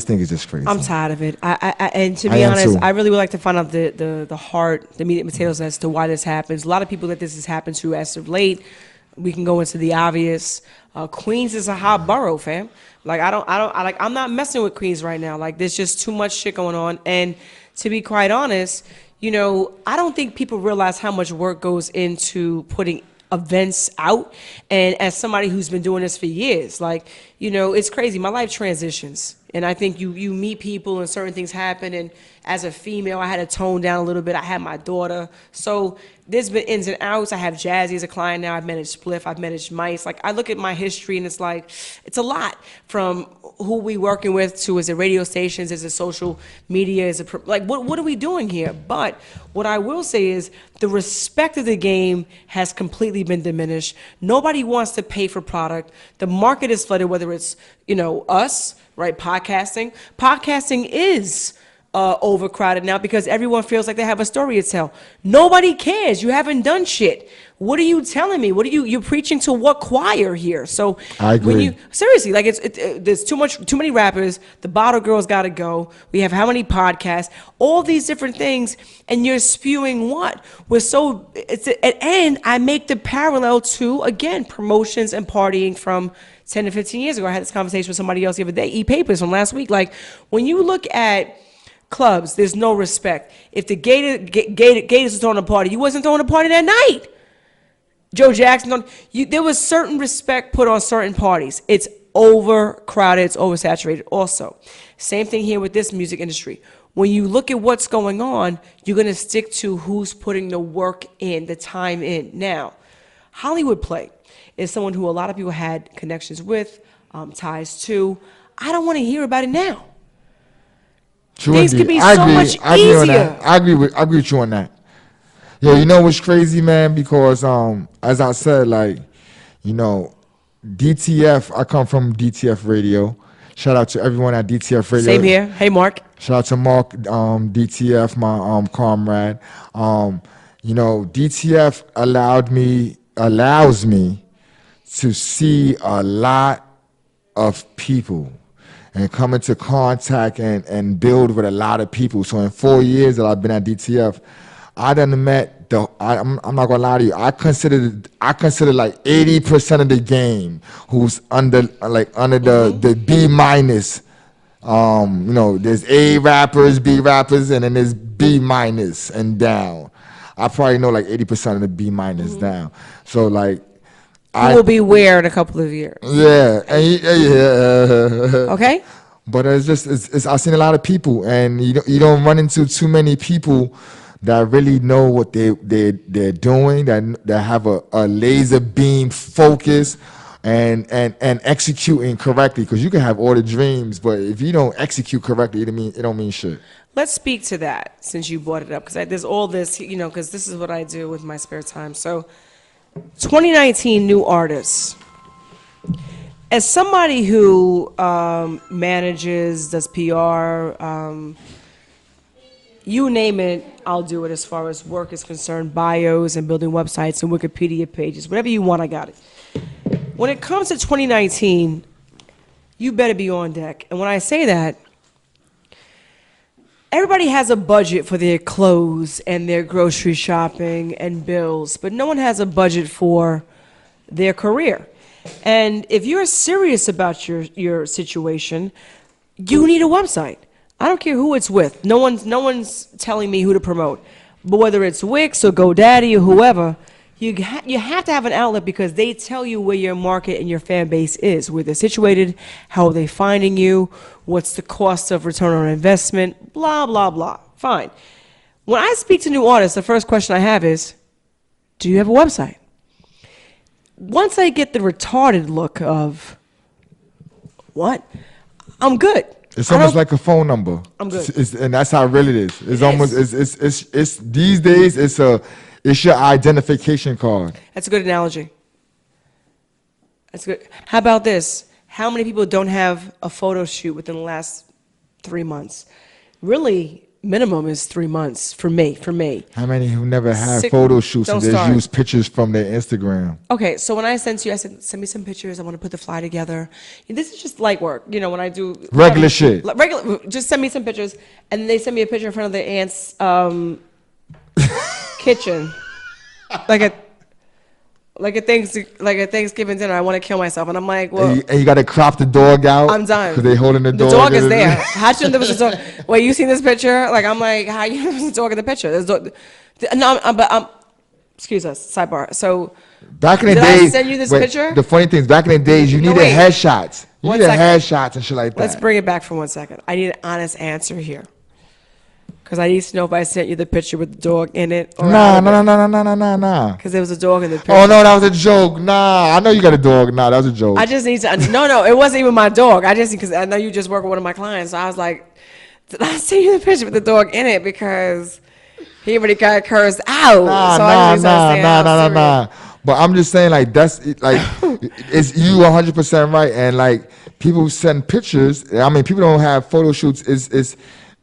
Speaker 7: think it's just crazy.
Speaker 6: I'm tired of it. And to be honest, I really would like to find out the heart, the meat and potatoes as to why this happens. A lot of people that this has happened to as of late. We can go into the obvious. Queens is a hot borough, fam. Like I'm not messing with Queens right now. Like there's just too much shit going on. And to be quite honest, you know, I don't think people realize how much work goes into putting events out. And as somebody who's been doing this for years, like, you know, it's crazy. My life transitions. And I think you meet people and certain things happen. And as a female, I had to tone down a little bit. I had my daughter. So there's been ins and outs. I have Jazzy as a client now. I've managed Spliff. I've managed Mice. Like, I look at my history and it's like, it's a lot from who we working with to, is it radio stations, is it social media, is it, like, what are we doing here? But what I will say is the respect of the game has completely been diminished. Nobody wants to pay for product. The market is flooded, whether it's, you know, us, right? Podcasting is overcrowded now because everyone feels like they have a story to tell. Nobody cares. You haven't done shit. What are you telling me? You're preaching to what choir here? So
Speaker 7: I agree.
Speaker 6: Seriously, like there's too many rappers. The bottle girls got to go. We have how many podcasts? All these different things, and you're spewing what? And I make the parallel to, again, promotions and partying from 10 to 15 years ago. I had this conversation with somebody else the other day. E-Papers from last week. Like, when you look at clubs, there's no respect. If the Gators was throwing a party, you wasn't throwing a party that night. Joe Jackson, there was certain respect put on certain parties. It's overcrowded, it's oversaturated. Also, same thing here with this music industry. When you look at what's going on, you're going to stick to who's putting the work in, the time in. Now, Hollywood Play is someone who a lot of people had connections with, ties to. I don't want to hear about it now. Things could be so much easier.
Speaker 7: I agree with you on that. Yeah, you know what's crazy, man? Because as I said, like, you know, DTF. I come from DTF Radio. Shout out to everyone at DTF Radio.
Speaker 6: Same here. Hey, Mark.
Speaker 7: Shout out to Mark, DTF, my comrade. You know, DTF allows me to see a lot of people and come into contact and build with a lot of people. So in 4 years that I've been at DTF, I done met I'm not gonna lie to you, I consider like 80% of the game who's under the B minus. You know, there's A rappers, B rappers, and then there's B minus and down. I probably know like 80% of the B minus down. So like,
Speaker 6: I will be where in a couple of years.
Speaker 7: Yeah,
Speaker 6: Okay.
Speaker 7: But it's I've seen a lot of people, and you don't run into too many people that really know what they're doing, that have a laser beam focus and executing correctly. Because you can have all the dreams, but if you don't execute correctly, it don't mean shit.
Speaker 6: Let's speak to that since you brought it up, because there's all this, you know, because this is what I do with my spare time. So 2019 new artists. As somebody who manages, does PR, you name it, I'll do it as far as work is concerned, bios and building websites and Wikipedia pages, whatever you want, I got it. When it comes to 2019, you better be on deck. And when I say that, everybody has a budget for their clothes and their grocery shopping and bills, but no one has a budget for their career. And if you're serious about your situation, you need a website. I don't care who it's with. No one's telling me who to promote. But whether it's Wix or GoDaddy or whoever, you have to have an outlet, because they tell you where your market and your fan base is, where they're situated, how are they finding you, what's the cost of return on investment, blah, blah, blah. Fine. When I speak to new artists, the first question I have is, do you have a website? once I get the retarded look of what, I'm good.
Speaker 7: It's almost like a phone number.
Speaker 6: I'm good.
Speaker 7: And that's how real it is. It's almost it's these days it's your identification card.
Speaker 6: That's a good analogy. That's good. How about this? How many people don't have a photo shoot within the last 3 months? Really, minimum is 3 months for me.
Speaker 7: How many who never had photo shoots and just use pictures from their Instagram?
Speaker 6: Okay, so when I sent you, I said, send me some pictures. I want to put the fly together. And this is just light work. You know, when I do
Speaker 7: regular shit.
Speaker 6: Just send me some pictures. And they send me a picture in front of their aunt's kitchen. Like a Thanksgiving dinner, I want to kill myself, and I'm like, well,
Speaker 7: and you got to crop the dog out.
Speaker 6: I'm done
Speaker 7: because they holding the dog.
Speaker 6: The dog is there. How should there was a dog? Wait, you seen this picture? Like, I'm like, how you know there's a dog in the picture? There's dog. No, excuse us. Sidebar. So
Speaker 7: back in the
Speaker 6: did
Speaker 7: days,
Speaker 6: I send you this picture?
Speaker 7: The funny thing is, back in the days, you needed headshots. You needed headshots and shit like that.
Speaker 6: Let's bring it back for 1 second. I need an honest answer here. Because I need to know if I sent you the picture with the dog in it. Or
Speaker 7: Nah.
Speaker 6: Because there was a dog in the picture.
Speaker 7: Oh, no, that was a joke. Nah, I know you got a dog. Nah, that was a joke.
Speaker 6: I just need to, no, it wasn't even my dog. Because I know you just work with one of my clients. So I was like, did I send you the picture with the dog in it? Because he already got cursed out.
Speaker 7: Nah. But I'm just saying, like, that's, like, it's you 100% right. And, like, people send pictures. I mean, people don't have photo shoots.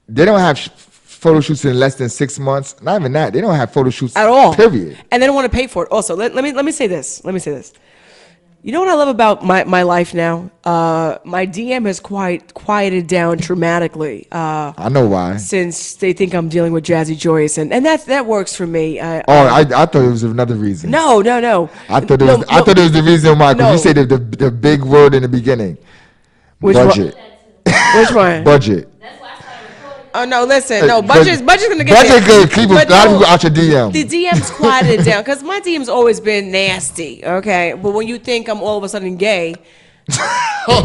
Speaker 7: They don't have photo shoots in less than 6 months. Not even that. They don't have photo shoots
Speaker 6: at all.
Speaker 7: Period.
Speaker 6: And they don't want to pay for it. Also, let me say this. You know what I love about my life now? My DM has quieted down dramatically.
Speaker 7: I know why.
Speaker 6: Since they think I'm dealing with Jazzy Joyce, and that works for me. I
Speaker 7: thought it was another reason.
Speaker 6: No.
Speaker 7: I thought it was the reason why. Because you say the big word in the beginning. Budget.
Speaker 6: Which one?
Speaker 7: Budget.
Speaker 6: Oh no! Listen, no. Budget's gonna get
Speaker 7: budget good. Keep a lot of people out your DM.
Speaker 6: The DM's quieted down because my DM's always been nasty. Okay, but when you think I'm all of a sudden gay,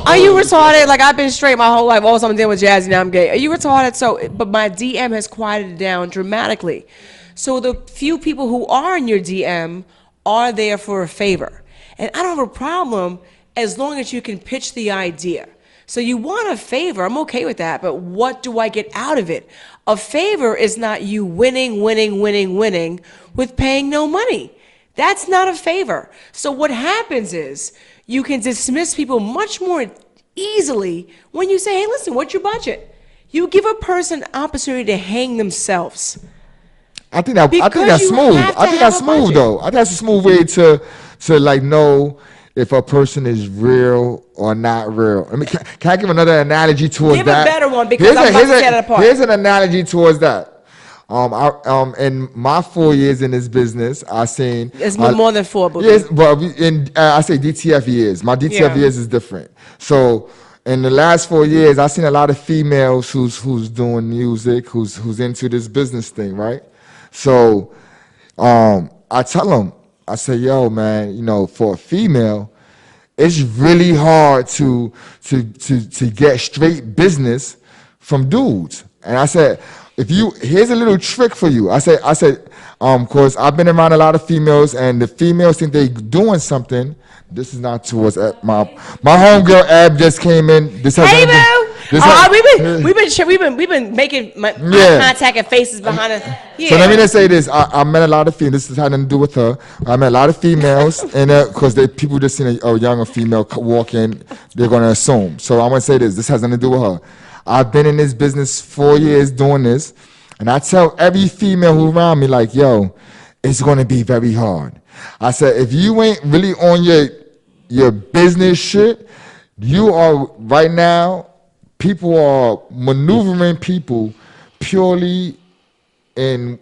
Speaker 6: are you retarded? Like I've been straight my whole life. All of a sudden I'm dealing with Jazzy. Now I'm gay. Are you retarded? So, but my DM has quieted down dramatically. So the few people who are in your DM are there for a favor, and I don't have a problem as long as you can pitch the idea. So you want a favor, I'm okay with that, but what do I get out of it? A favor is not you winning with paying no money. That's not a favor. So what happens is you can dismiss people much more easily when you say, hey, listen, what's your budget? You give a person an opportunity to hang themselves.
Speaker 7: I think that's smooth. I think that's smooth though. I think that's a smooth way to like know if a person is real or not real. I mean, can I give another analogy towards that?
Speaker 6: Give a better one because I'm about to tear it apart.
Speaker 7: Here's an analogy towards that. In my 4 years in this business, I seen
Speaker 6: it's been more than 4.
Speaker 7: Yes, but I say DTF years. My DTF years is different. So in the last 4 years, I seen a lot of females who's doing music, who's into this business thing, right? So I tell them. I say, yo, man, you know, for a female, it's really hard to get straight business from dudes. And I said, here's a little trick for you. I said, cause I've been around a lot of females, and the females think they doing something. This is not towards my homegirl Ab just came in.
Speaker 6: Hey, boo. We've been making contact and faces behind us. Yeah.
Speaker 7: So let me just say this: I met a lot of females. This has nothing to do with her. I met a lot of females, and because people just seen a younger female walk in, they're gonna assume. So I'm gonna say this: this has nothing to do with her. I've been in this business 4 years doing this, and I tell every female who around me, like, yo, it's gonna be very hard. I said, if you ain't really on your business shit, you are right now. People are maneuvering people purely in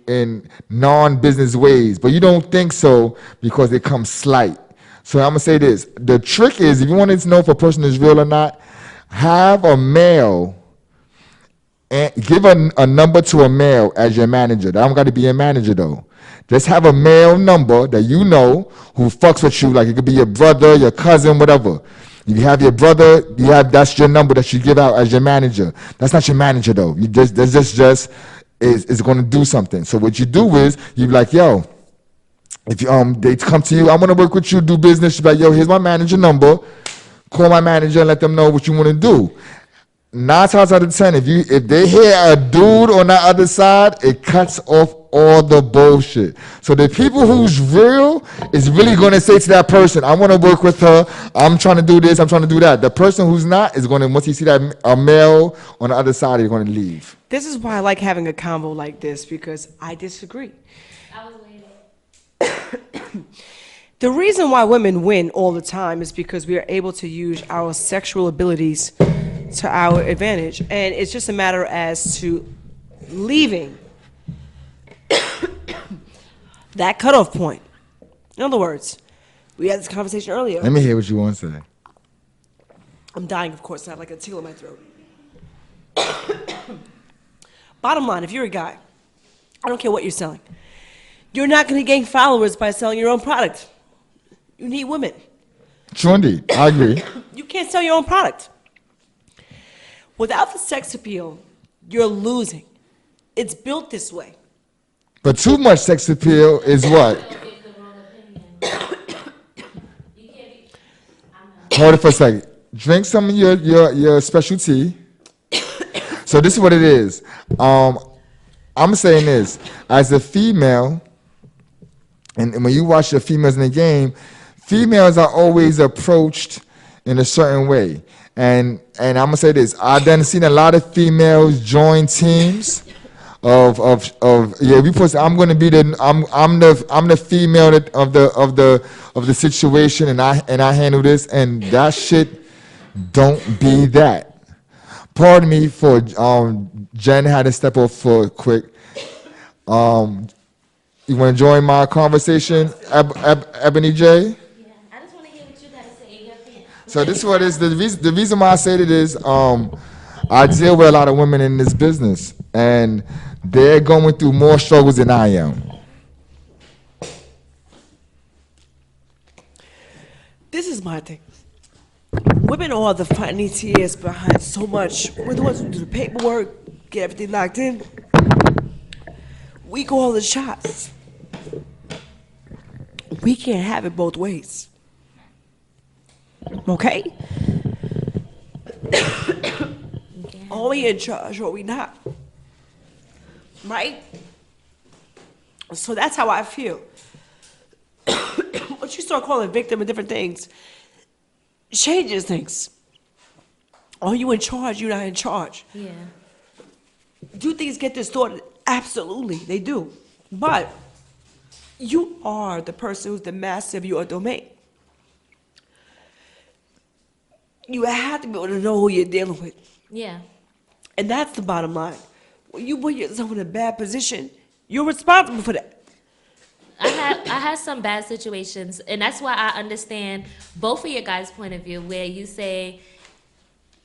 Speaker 7: non-business ways, but you don't think so because they come slight. So I'm gonna say this: the trick is, if you want to know if a person is real or not, have a male and give a number to a male as your manager. That don't got to be your manager though. Just have a male number that you know who fucks with you. Like it could be your brother, your cousin, whatever. If you have your brother, that's your number that you give out as your manager. That's not your manager though. That's just is going to do something. So what you do is you be like, yo, If they come to you, I want to work with you, do business. You're like, yo, here's my manager number. Call my manager and let them know what you want to do. 9 times out of 10, if they hear a dude on the other side, it cuts off all the bullshit. So the people who's real is really going to say to that person, I want to work with her. I'm trying to do this. I'm trying to do that. The person who's not is going to, once you see that a male on the other side, you're going to leave.
Speaker 6: This is why I like having a convo like this, because I disagree.
Speaker 10: I was waiting.
Speaker 6: The reason why women win all the time is because we are able to use our sexual abilities to our advantage. And it's just a matter as to leaving that cutoff point. In other words, we had this conversation earlier.
Speaker 7: Let me hear what you want to say.
Speaker 6: I'm dying, of course, I have like a tickle in my throat. Bottom line, if you're a guy, I don't care what you're selling, you're not going to gain followers by selling your own product. You need women.
Speaker 7: True indeed. I agree.
Speaker 6: You can't sell your own product. Without the sex appeal, you're losing. It's built this way.
Speaker 7: But too much sex appeal is what? Hold it for a second. Drink some of your special tea. So this is what it is. I'm saying this. As a female, and when you watch the females in the game, females are always approached in a certain way. And I'm gonna say this. I've done seen a lot of females join teams of we put I'm gonna be I'm the female of the situation, and I handle this, and that shit don't be that. Pardon me for Jen had to step off for quick. You want to join my conversation, Ebony J?
Speaker 10: Yeah, I just want to hear what you got to say in your opinion.
Speaker 7: So this is what is the reason why I say it is I deal with a lot of women in this business, and they're going through more struggles than I am.
Speaker 6: This is my thing. Women are the financiers behind so much. We're the ones who do the paperwork, get everything locked in. We call the shots. We can't have it both ways. Okay? Are we in charge or are we not? Right? So that's how I feel. Once you start calling victim and different things, it changes things. Are you in charge? You're not in charge.
Speaker 10: Yeah.
Speaker 6: Do things get distorted? Absolutely, they do. But you are the person who's the master of your domain. You have to be able to know who you're dealing with.
Speaker 10: Yeah.
Speaker 6: And that's the bottom line. When you put yourself in a bad position, you're responsible for that.
Speaker 10: I had some bad situations, and that's why I understand both of your guys' point of view, where you say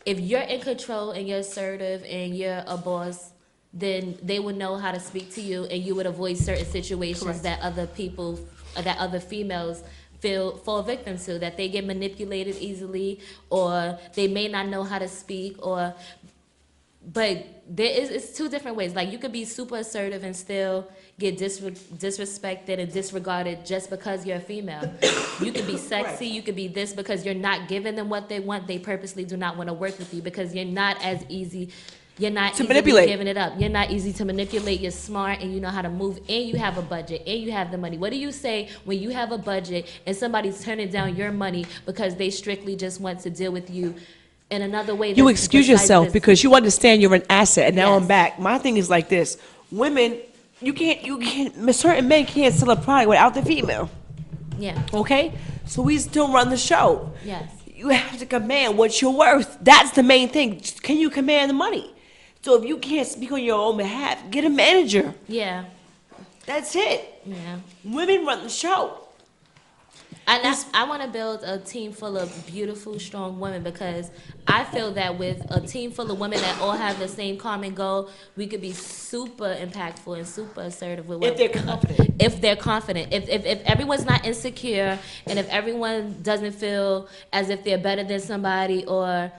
Speaker 10: if you're in control and you're assertive and you're a boss, then they would know how to speak to you, and you would avoid certain situations
Speaker 6: Correct.
Speaker 10: that other people, that other females fall victim to, that they get manipulated easily, or they may not know how to speak, or but it's two different ways. Like, you could be super assertive and still get disrespected and disregarded just because you're a female. You could be sexy, you could be this, because you're not giving them what they want. They purposely do not want to work with you because you're not as easy. You're not
Speaker 6: to
Speaker 10: easily
Speaker 6: manipulate.
Speaker 10: giving it up. You're not easy to manipulate. You're smart and you know how to move, and you have a budget, and you have the money. What do you say when you have a budget and somebody's turning down your money because they strictly just want to deal with you in another way?
Speaker 6: You excuse yourself because you understand you're an asset. And now
Speaker 10: Yes.
Speaker 6: I'm back. My thing is like this. Women, you can't, certain men can't sell a product without the female.
Speaker 10: Yeah.
Speaker 6: Okay? So we still run the show.
Speaker 10: Yes.
Speaker 6: You have to command what you're worth. That's the main thing. Can you command the money? So if you can't speak on your own behalf, get a manager.
Speaker 10: Yeah.
Speaker 6: That's it.
Speaker 10: Yeah.
Speaker 6: Women run the show.
Speaker 10: And I want to build a team full of beautiful, strong women, because I feel that with a team full of women that all have the same common goal, we could be super impactful and super assertive with
Speaker 6: If they're confident.
Speaker 10: If they're confident. If everyone's not insecure, and if everyone doesn't feel as if they're better than somebody, or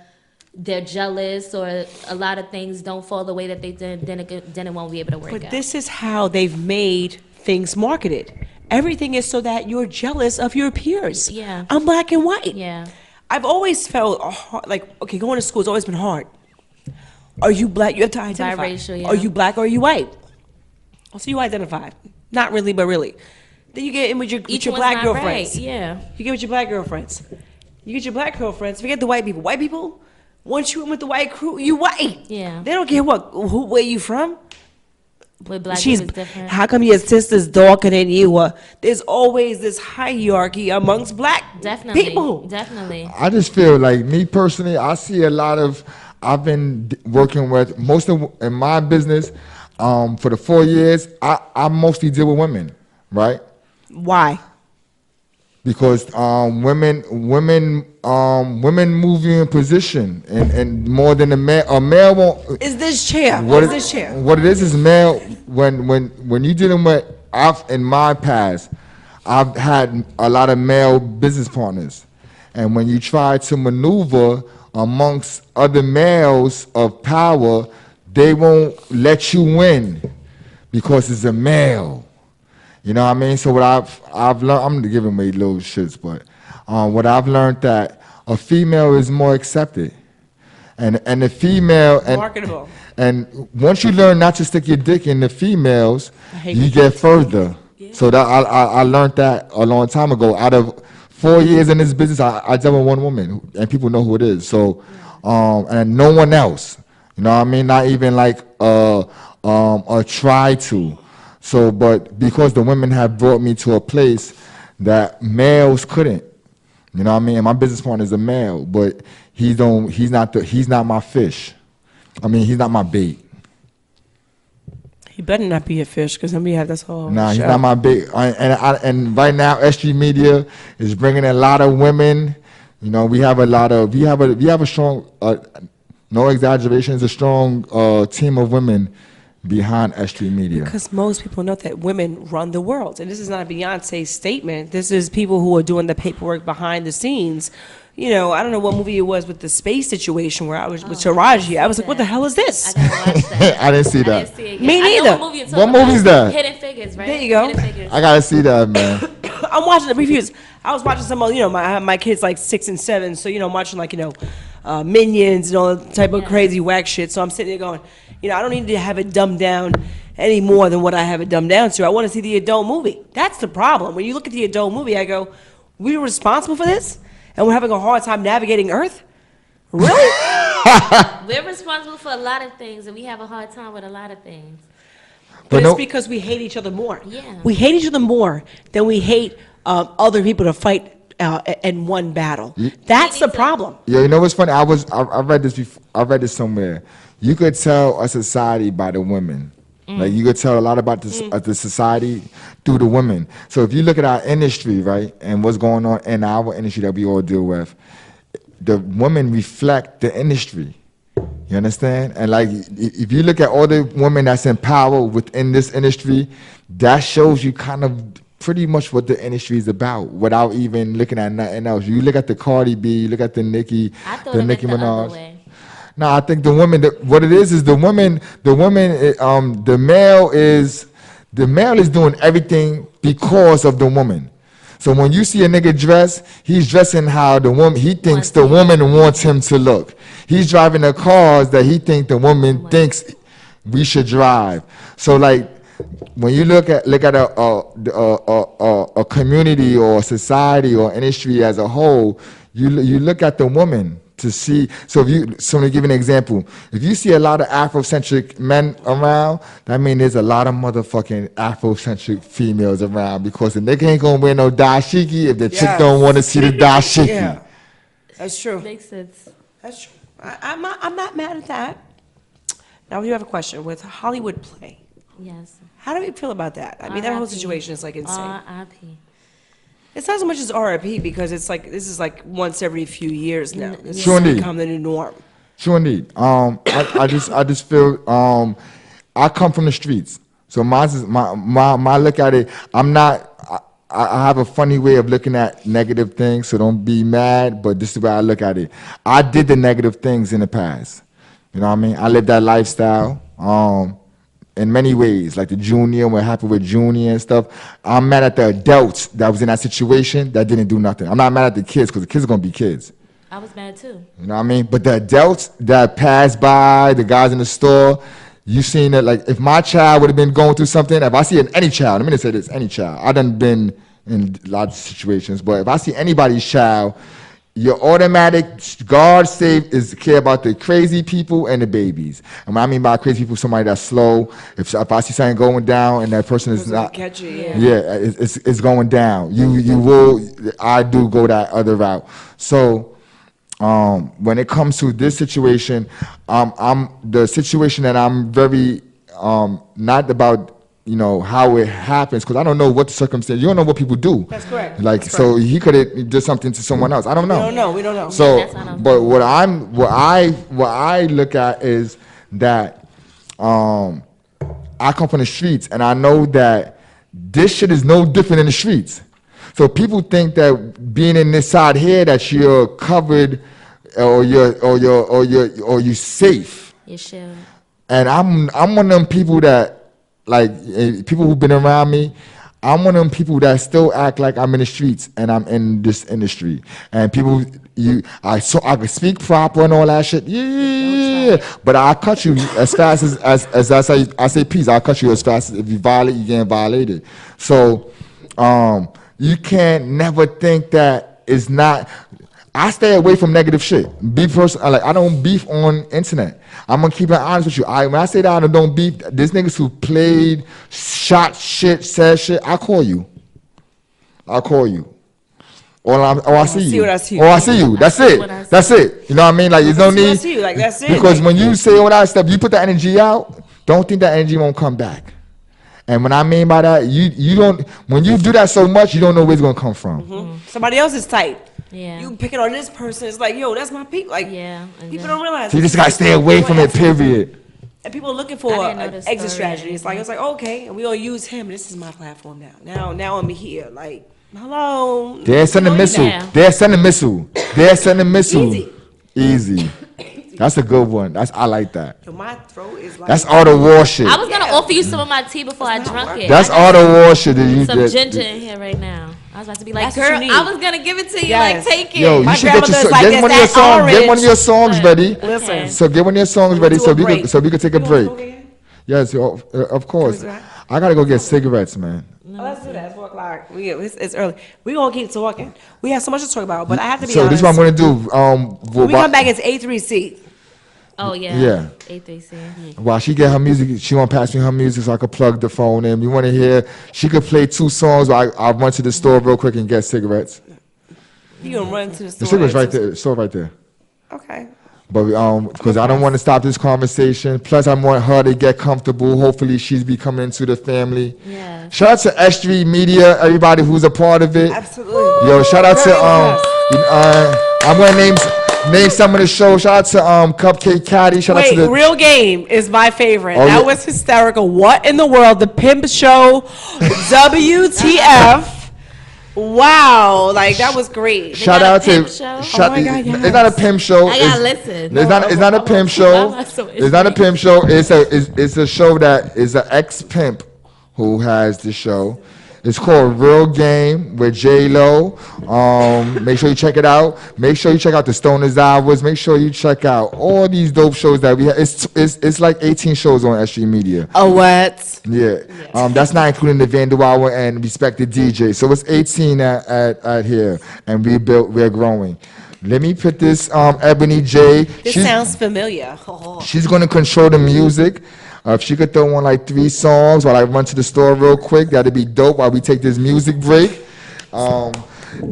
Speaker 10: they're jealous, or a lot of things don't fall the way that they did, then it won't be able to work out.
Speaker 6: But this is how they've made things marketed. Everything is so that you're jealous of your peers.
Speaker 10: Yeah.
Speaker 6: I'm black and white.
Speaker 10: Yeah.
Speaker 6: I've always felt like, okay, going to school has always been hard. Are you black? You have to identify.
Speaker 10: Biracial, yeah.
Speaker 6: Are you black or are you white? So you identify. Not really, but really. Then you get in with your black girlfriends.
Speaker 10: Right. Yeah.
Speaker 6: You get with your black girlfriends. You get your black girlfriends. Forget the white people. White people, once you in with the white crew, you white.
Speaker 10: Yeah.
Speaker 6: They don't care where you from.
Speaker 10: With black
Speaker 6: She's
Speaker 10: people, it's different.
Speaker 6: how come your sister's darker than you? There's always this hierarchy amongst black people.
Speaker 10: Definitely.
Speaker 7: I just feel like, me personally, I see a lot of. I've been working with in my business for the 4 years. I mostly deal with women, right?
Speaker 6: Why?
Speaker 7: Because women move you in position and more than a male. A male won't.
Speaker 6: Is this chair? What is this chair?
Speaker 7: What it is male. When you dealing with, in my past, I've had a lot of male business partners, and when you try to maneuver amongst other males of power, they won't let you win because it's a male. You know what I mean? So what I've learned, I'm giving away little shits, but what I've learned that a female is more accepted, and the female and
Speaker 6: marketable.
Speaker 7: And once you learn not to stick your dick in the females, you get further. Yeah. So that I learned that a long time ago. Out of 4 years in this business, I dealt with one woman, and people know who it is. So, and no one else. You know what I mean? Not even like try to. So, but because the women have brought me to a place that males couldn't. You know what I mean? And my business partner is a male, but he's not my fish. I mean, he's not my bait.
Speaker 6: He better not be a fish, because then we have this whole
Speaker 7: Nah,
Speaker 6: show.
Speaker 7: he's not my bait. And right now, S.STREET Media is bringing a lot of women. You know, we have a strong, no exaggeration, it's a strong team of women behind S.STREET Media.
Speaker 6: Because most people know that women run the world. And this is not a Beyonce statement. This is people who are doing the paperwork behind the scenes. You know, I don't know what movie it was with the space situation where I was with Taraji. I was like, what the hell is this?
Speaker 10: I gotta watch that.
Speaker 7: I didn't see that.
Speaker 10: I didn't see it yet.
Speaker 6: Me neither.
Speaker 10: I know what movie you're talking
Speaker 7: What movie's
Speaker 10: about.
Speaker 7: that?
Speaker 10: Hidden Figures, right?
Speaker 6: There you go.
Speaker 10: Hidden Figures.
Speaker 7: I gotta see that, man.
Speaker 6: I'm watching the reviews. I was watching some of, you know, my kids like 6 and 7. So, you know, I'm watching like, you know, Minions and all that type of crazy whack shit. So I'm sitting there going, you know, I don't need to have it dumbed down any more than what I have it dumbed down to. I want to see the adult movie. That's the problem. When you look at the adult movie, I go, we're responsible for this? And we're having a hard time navigating Earth? Really?
Speaker 10: We're responsible for a lot of things, and we have a hard time with a lot of things.
Speaker 6: But it's because we hate each other more.
Speaker 10: Yeah.
Speaker 6: We hate each other more than we hate other people to fight in one battle. That's the problem.
Speaker 7: Yeah, you know what's funny? I read this before. I read this somewhere. You could tell a society by the women. Like you could tell a lot about the society through the women. So if you look at our industry, right, and what's going on in our industry that we all deal with, the women reflect the industry. You understand? And like, if you look at all the women that's in power within this industry, that shows you kind of pretty much what the industry is about without even looking at nothing else. You look at the Cardi B, you look at the Nicki Minaj. No, I think the woman. What it is the woman. The male is doing everything because of the woman. So when you see a nigga dress, he's dressing how the woman he thinks the woman wants him to look. He's driving the cars that he thinks the woman thinks we should drive. So like when you look at a community or society or industry as a whole, you look at the woman to see. So to give you an example, if you see a lot of Afrocentric men around, that means there's a lot of motherfucking Afrocentric females around, because the nigga ain't gonna wear no dashiki if the chick don't want to see the dashiki.
Speaker 6: Yeah, that's true.
Speaker 10: Makes sense.
Speaker 6: That's true. I'm not mad at that. Now we do have a question with Hollywood Play.
Speaker 10: Yes.
Speaker 6: How do we feel about that? I mean, that whole situation is like insane.
Speaker 10: R.I.P.
Speaker 6: It's not so much as RIP, because it's like this is like once every few years now. It's
Speaker 7: Sure indeed.
Speaker 6: become the new norm.
Speaker 7: Sure indeed. I just feel I come from the streets, so my look at it. I have a funny way of looking at negative things, so don't be mad. But this is the way I look at it. I did the negative things in the past. You know what I mean? I lived that lifestyle. in many ways, like the Junior, what happened with Junior and stuff. I'm mad at the adults that was in that situation that didn't do nothing. I'm not mad at the kids because the kids are gonna be kids.
Speaker 10: I was mad too.
Speaker 7: You know what I mean? But the adults that passed by, the guys in the store, you seen that, like, if my child would have been going through something, if I see any child, let me just say this, any child, I done been in lots of situations, but if I see anybody's child, your automatic guard save is to care about the crazy people and the babies. And what I mean by crazy people, somebody that's slow. If I see something going down and that person is not, it's going down. I do go that other route. So when it comes to this situation, I'm the situation that I'm very not about. You know how it happens, because I don't know what the circumstance. You don't know what people do.
Speaker 6: That's correct.
Speaker 7: Like,
Speaker 6: That's
Speaker 7: so
Speaker 6: correct.
Speaker 7: he could have did something to someone else. I don't know.
Speaker 6: We don't know.
Speaker 7: So, but what I look at is that I come from the streets, and I know that this shit is no different in the streets. So people think that being in this side here that you're covered, or you're safe.
Speaker 10: You should.
Speaker 7: And I'm one of them people that. Like people who've been around me, I'm one of them people that still act like I'm in the streets and I'm in this industry. And people, I can speak proper and all that shit. Yeah. But I'll cut you as fast as I say peace. I'll cut you as fast as if you violate, you're getting violated. So you can't never think that it's not. I stay away from negative shit. I don't beef on internet. I'm gonna keep it honest with you. When I say that I don't beef, there's niggas who played, shot shit, said shit. I call you. Or I see you. Or I see you. That's it. That's it. You know what I mean? Like, there's no need.
Speaker 6: I see you. Like, that's it.
Speaker 7: Because when you say all that stuff, you put the energy out. Don't think that energy won't come back. And what I mean by that, you don't. When you do that so much, you don't know where it's gonna come from.
Speaker 6: Mm-hmm. Somebody else is tight.
Speaker 10: Yeah.
Speaker 6: You picking on this person, it's like, yo, that's my people. Like, people don't realize.
Speaker 7: So you just gotta stay away from it, period.
Speaker 6: And people are looking for an exit strategy. It's like, okay, and we all use him. This is my platform now. Now I'm here. Like, hello.
Speaker 7: They're sending missile. Easy. That's a good one. I like that.
Speaker 6: So my throat is like.
Speaker 7: That's all the war shit.
Speaker 10: I was gonna offer you some of my tea before I drunk it.
Speaker 7: That's all the war shit that you
Speaker 10: some ginger in here right now. I was about to be like, girl, I was gonna give it to you.
Speaker 6: Yes.
Speaker 10: Like, take it.
Speaker 7: Yo, you should get one of your songs. Get one of your songs ready.
Speaker 6: Listen.
Speaker 7: So get one of your songs ready so we could take a break. Yes, of course. I gotta go get cigarettes, man.
Speaker 6: Let's do that. It's 4 o'clock. It's early. We're gonna keep talking. We have so much to talk about, but I have to be honest.
Speaker 7: So this is what I'm gonna do.
Speaker 6: When we come back, it's A3C.
Speaker 10: Oh yeah.
Speaker 7: Yeah.
Speaker 10: A3C.
Speaker 7: While she get her music, she want to pass me her music so I could plug the phone in. You want to hear? She could play 2 songs. I'll run to the store real quick and get cigarettes.
Speaker 6: You gonna run to the store?
Speaker 7: The cigarettes right there. Store right there.
Speaker 6: Okay.
Speaker 7: But because I don't want to stop this conversation. Plus, I want her to get comfortable. Hopefully, she's becoming into the family.
Speaker 10: Yeah.
Speaker 7: Shout out to S.STREET Media, everybody who's a part of it.
Speaker 6: Absolutely.
Speaker 7: Yo, shout out to I'm gonna name some of the show. Shout out to Cupcake Caddy. Shout out to the
Speaker 6: Real Game is my favorite.
Speaker 7: Oh,
Speaker 6: that
Speaker 7: yeah.
Speaker 6: was hysterical. What in the world? The Pimp Show, WTF. Wow, like that was great.
Speaker 7: Shout out to
Speaker 6: Oh my God, yes.
Speaker 7: It's not a pimp show.
Speaker 10: I gotta listen.
Speaker 7: It's not a pimp show. It's not a pimp show. It's a show that is an ex-pimp who has the show. It's called Real Game with J-Lo. Make sure you check it out. Make sure you check out the Stoners Hours. Make sure you check out all these dope shows that we have. It's like 18 shows on S.STREET Media.
Speaker 6: Oh, what?
Speaker 7: Yeah. That's not including the Vandal Hour and Respected DJ. So it's 18 at here, and we're growing. Let me put this Ebony J.
Speaker 6: This sounds familiar.
Speaker 7: She's gonna control the music. If she could throw on like 3 songs while I run to the store real quick, that'd be dope while we take this music break.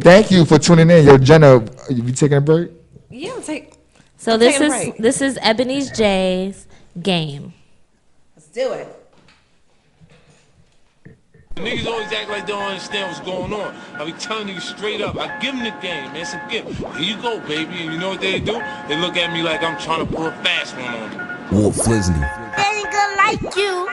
Speaker 7: Thank you for tuning in. Yo, Jenna, you taking a break?
Speaker 6: Yeah, I'll take.
Speaker 10: So
Speaker 6: I'm taking a break.
Speaker 10: this is Ebony's J's game.
Speaker 6: Let's do it.
Speaker 11: Niggas always act like they don't understand what's going on. I be telling niggas straight up. I give them the game, man. It's a gift. Here you go, baby. And you know what they do? They look at me like I'm trying to pull a fast one on them.
Speaker 12: Wolf Flizney.
Speaker 13: Ain't gonna like you.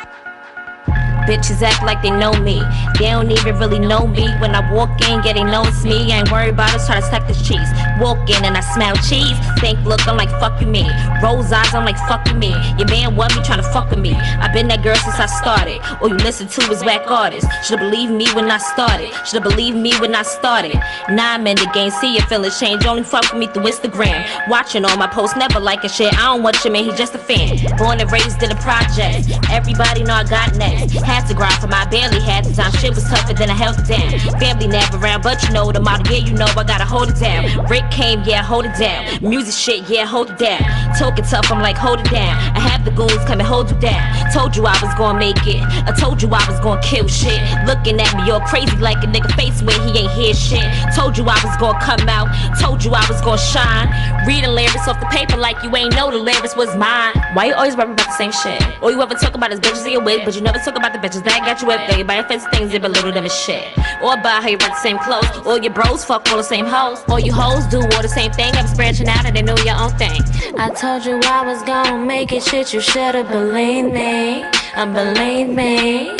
Speaker 12: Bitches act like they know me. They don't even really know me. When I walk in, yeah, they know it's me. I ain't worried about us, try to stack this cheese. Walk in and I smell cheese. Think, look, I'm like, fuck you me. Rose eyes, I'm like, fuck you me. Your man want me tryna fuck with me. I been that girl since I started. All you listen to is whack artists. Should've believed me when I started. Should've believed me when I started. Now I'm in the game, see your feelings change. Only fuck with me through Instagram. Watching all my posts, never liking shit. I don't watch your man, he just a fan. Born and raised in the project. Everybody know I got next. Had to grind for my barely had the time. Shit was tougher than I held it down. Family never around, but you know the model. Yeah, you know I gotta hold it down. Rick came, yeah, hold it down. Music shit, yeah, hold it down. Talking tough, I'm like, hold it down. I have the goons come and hold you down. Told you I was gonna make it. I told you I was gonna kill shit. Looking at me all crazy like a nigga face when he ain't hear shit. Told you I was gonna come out. Told you I was gonna shine. Reading lyrics off the paper like you ain't know the lyrics was mine. Why you always rapping about the same shit? All you ever talk about is bitches you're with, but you never talk about the bitches that got you with. They buy fancy things, they belittle them as shit. Or about how you wear the same clothes. All your bros fuck all the same hoes. All you hoes do all the same thing. I'm branching out and they know your own thing.
Speaker 10: I told you I was gonna make it, shit, you should've believed me. Believe me.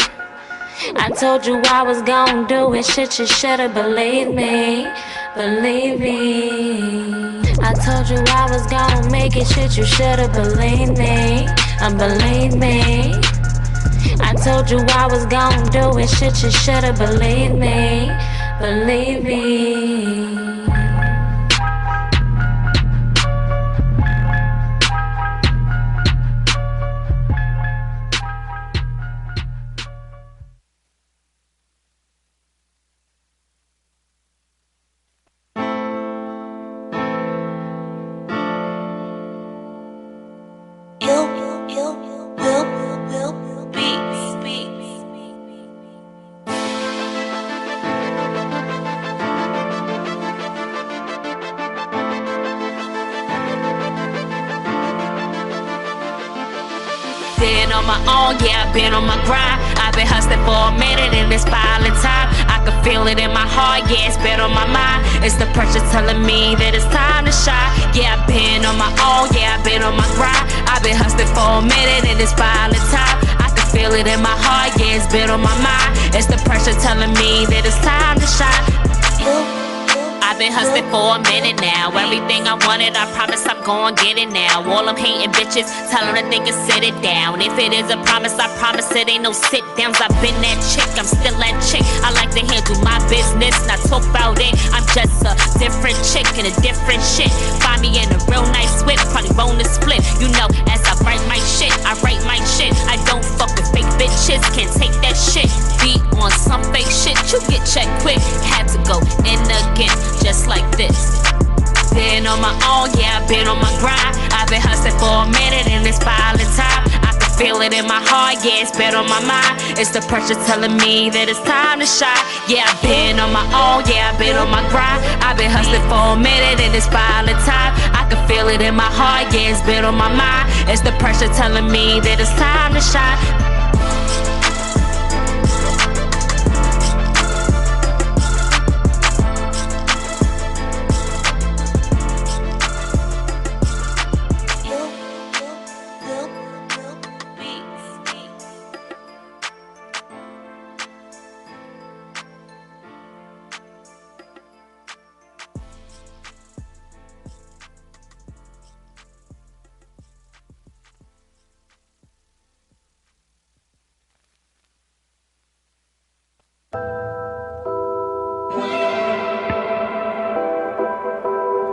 Speaker 10: I told you I was gonna do it, shit, you should've believed me. Believe me. I told you I was gonna make it, shit, you should've believed me. Believe me. I told you I was gonna do it, shit, you should've believed me. Believe me.
Speaker 12: Been on my own, yeah, I've been on my grind. I've been hustling for a minute in this violent time. I can feel it in my heart, yeah, it's been on my mind. It's the pressure telling me that it's time to shine. Yeah, I've been on my own, yeah, I've been on my grind. I've been hustling for a minute in this violent time. I can feel it in my heart, yeah, it's been on my mind. It's the pressure telling me that it's time to shine. I've been hustling for a minute now. Everything I wanted, I promise I'm gon' get it now. All them hating bitches, tell them that they can sit it down. If it is a promise, I promise it ain't no sit downs. I've been that chick, I'm still that chick. I like to handle my business, not talk about it. I'm just a different chick in a different shit. Find me in a real nice whip, probably bonus split. You know, as I write my shit, I write my shit. I don't fuck with fake bitches, can't take that shit. Be on some fake shit, you get checked quick. Had to go in again, just like this. Been on my own, yeah, I've been on my grind. I've been hustling for a minute in this violent time. I can feel it in my heart, yeah, it's been on my mind. It's the pressure telling me that it's time to shine. Yeah, I've been on my own, yeah, I've been on my grind. I've been hustling for a minute in this violent time. I can feel it in my heart, yeah, it's been on my mind. It's the pressure telling me that it's time to shine.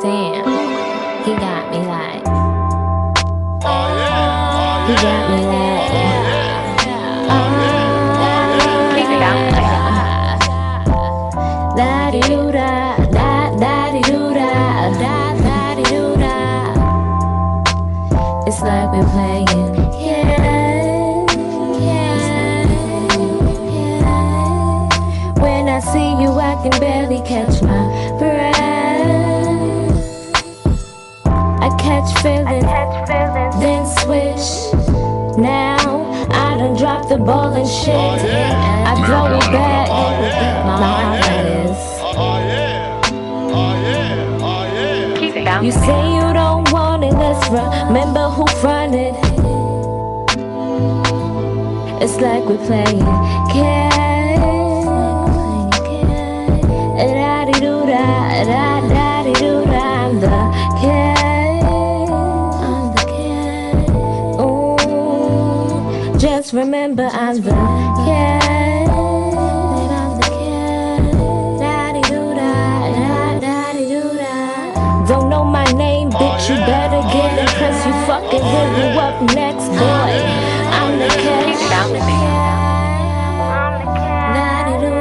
Speaker 10: Damn, he got me like. He got me like. Da di do da, da di do da, da di do da. It's like we're playing. Yeah, yeah, yeah. When I see you, I can barely catch my breath. Catch feelings, then switch. Now I done dropped the ball and shit. I throw it back. My heart is. You say you don't want it, let's remember who fronted.
Speaker 12: It's like we're playing catch. Da-di-doo-da, da-da-di-doo-da. I'm the cat. Ooh, just remember I'm the cat. Da-di-doo-da, da-da-di-doo-da. Don't know my name, bitch, you better get it, cause you fucking with you up next, boy. I'm the cat.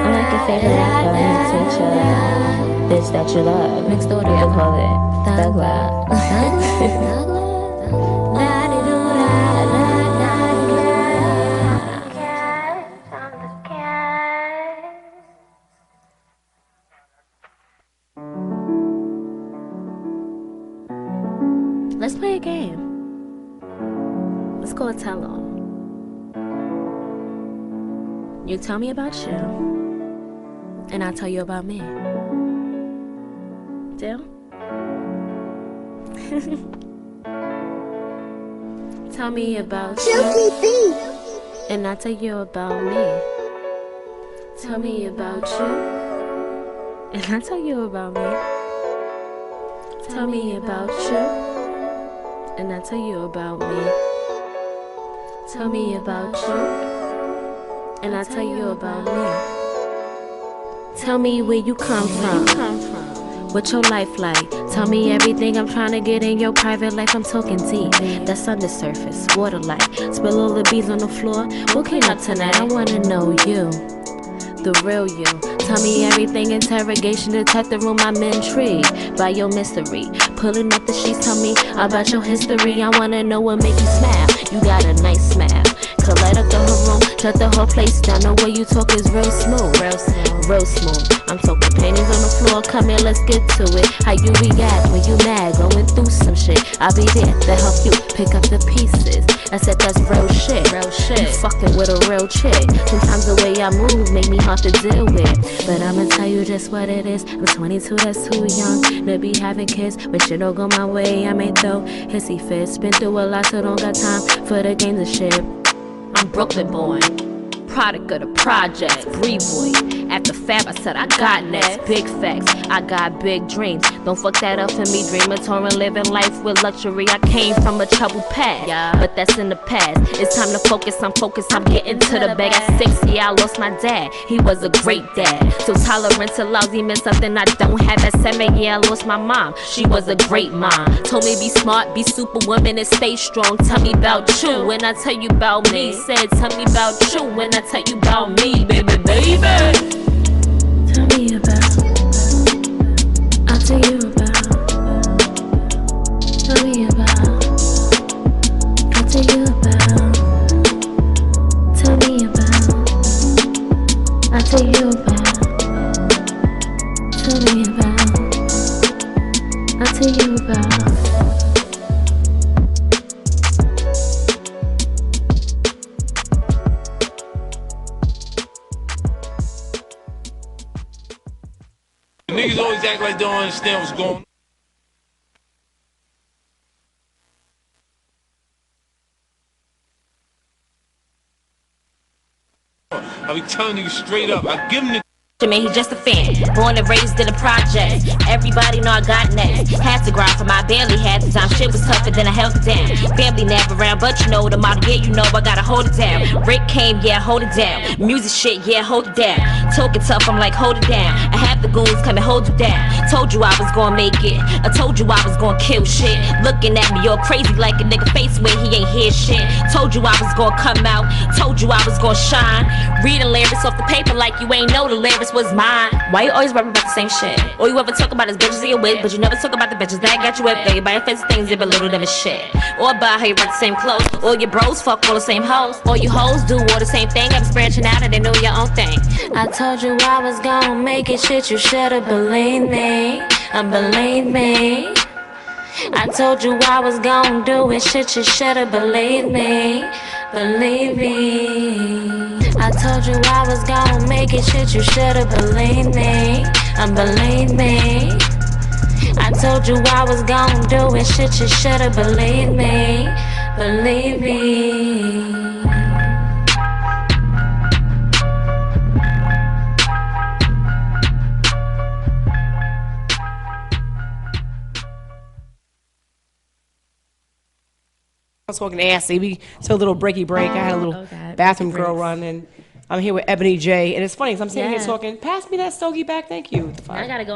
Speaker 12: I'm like your favorite rapper, teacher, bitch that you love. Next door to you call it Thug Love.
Speaker 10: Let's play a game. Let's go tell on. You tell me about you, and I'll tell you about me. Deal? Tell me about you, and I'll tell you about me. Tell me about you, and I'll tell you about me. Tell me about you, and I'll tell you about me. Tell me about you, and I'll tell you about me. Tell me where you come from. What your life like? Tell me everything. I'm trying to get in your private life. I'm talking deep. That's on the surface, water like. Spill all the beads on the floor. What came up tonight? I wanna know you, the real you. Tell me everything. Interrogation, detect the room. I'm intrigued by your mystery. Pulling up the sheets. Tell me about your history. I wanna know what make you smile. You got a nice smile. Could light up the whole room, shut the whole place down. The way you talk is real smooth, real smooth, real smooth. I'm talking panties on the floor. Come here, let's get to it. How you react when you mad, going through some shit. I'll be there to help you pick up the pieces. I said that's real shit, real shit. You fucking with a real chick. Sometimes the way I move make me hard to deal with, but I'ma tell you just what it is. I'm 22, that's too young to be having kids, but shit don't go my way. I may throw hissy fits. Been through a lot, so don't got time for the games and shit. I'm Brooklyn born, product of the projects, breed boy. After Fab, I said I got next. Big facts, I got big dreams. Don't fuck that up for me. Dreaming, touring, living life with luxury. I came from a troubled past, but that's in the past. It's time to focus. I'm focused. I'm getting to the bag. At 6, yeah, I lost my dad. He was a great dad. So tolerant to lousy meant something I don't have. At 7, yeah, I lost my mom. She was a great mom. Told me be smart, be superwoman, and stay strong. Tell me about you when I tell you about me. Said tell me about you when I tell you about me, baby, baby.
Speaker 12: Tell me about, I'll tell you about. Tell me about, I'll tell you about. Tell me about, I'll tell you about. Tell me about, I'll tell you about.
Speaker 11: Niggas always act like they don't understand what's going on. I be telling niggas straight up, I give them the
Speaker 12: Man, he just a fan, born and raised in the projects. Everybody know I got next. Had to grind for my barely had the time. Shit was tougher than I held it down. Family never around, but you know the model, yeah, you know I gotta hold it down. Rick came, yeah, hold it down. Music shit, yeah, hold it down. Talking tough, I'm like, hold it down. I have the goons come and hold you down. Told you I was gonna make it. I told you I was gonna kill shit. Looking at me all crazy like a nigga face when he ain't hear shit. Told you I was gonna come out. Told you I was gonna shine. Reading lyrics off the paper like you ain't know the lyrics was mine. Why you always rapping about the same shit? All you ever talk about is bitches you with, but you never talk about the bitches that got you with. They buy offensive things, they belittle them as shit. Or about how you wear the same clothes. All your bros fuck all the same hoes. All you hoes do all the same thing. I'm branching out and they know your own thing. I told you I was gonna make it, shit, you should've believed me. Believe me. I told you I was gonna do it, shit, you should've believed me. Believe me. I told you I was gonna make it, shit, you should've believed me. Believe me. I told you I was gonna do it, shit, you should've believed me. Believe me.
Speaker 6: was talking nasty. We took a little breaky break. I had a little bathroom girl run, and I'm here with Ebony J. And it's funny because I'm sitting here talking. Pass me that stogie back, thank you.
Speaker 10: I gotta go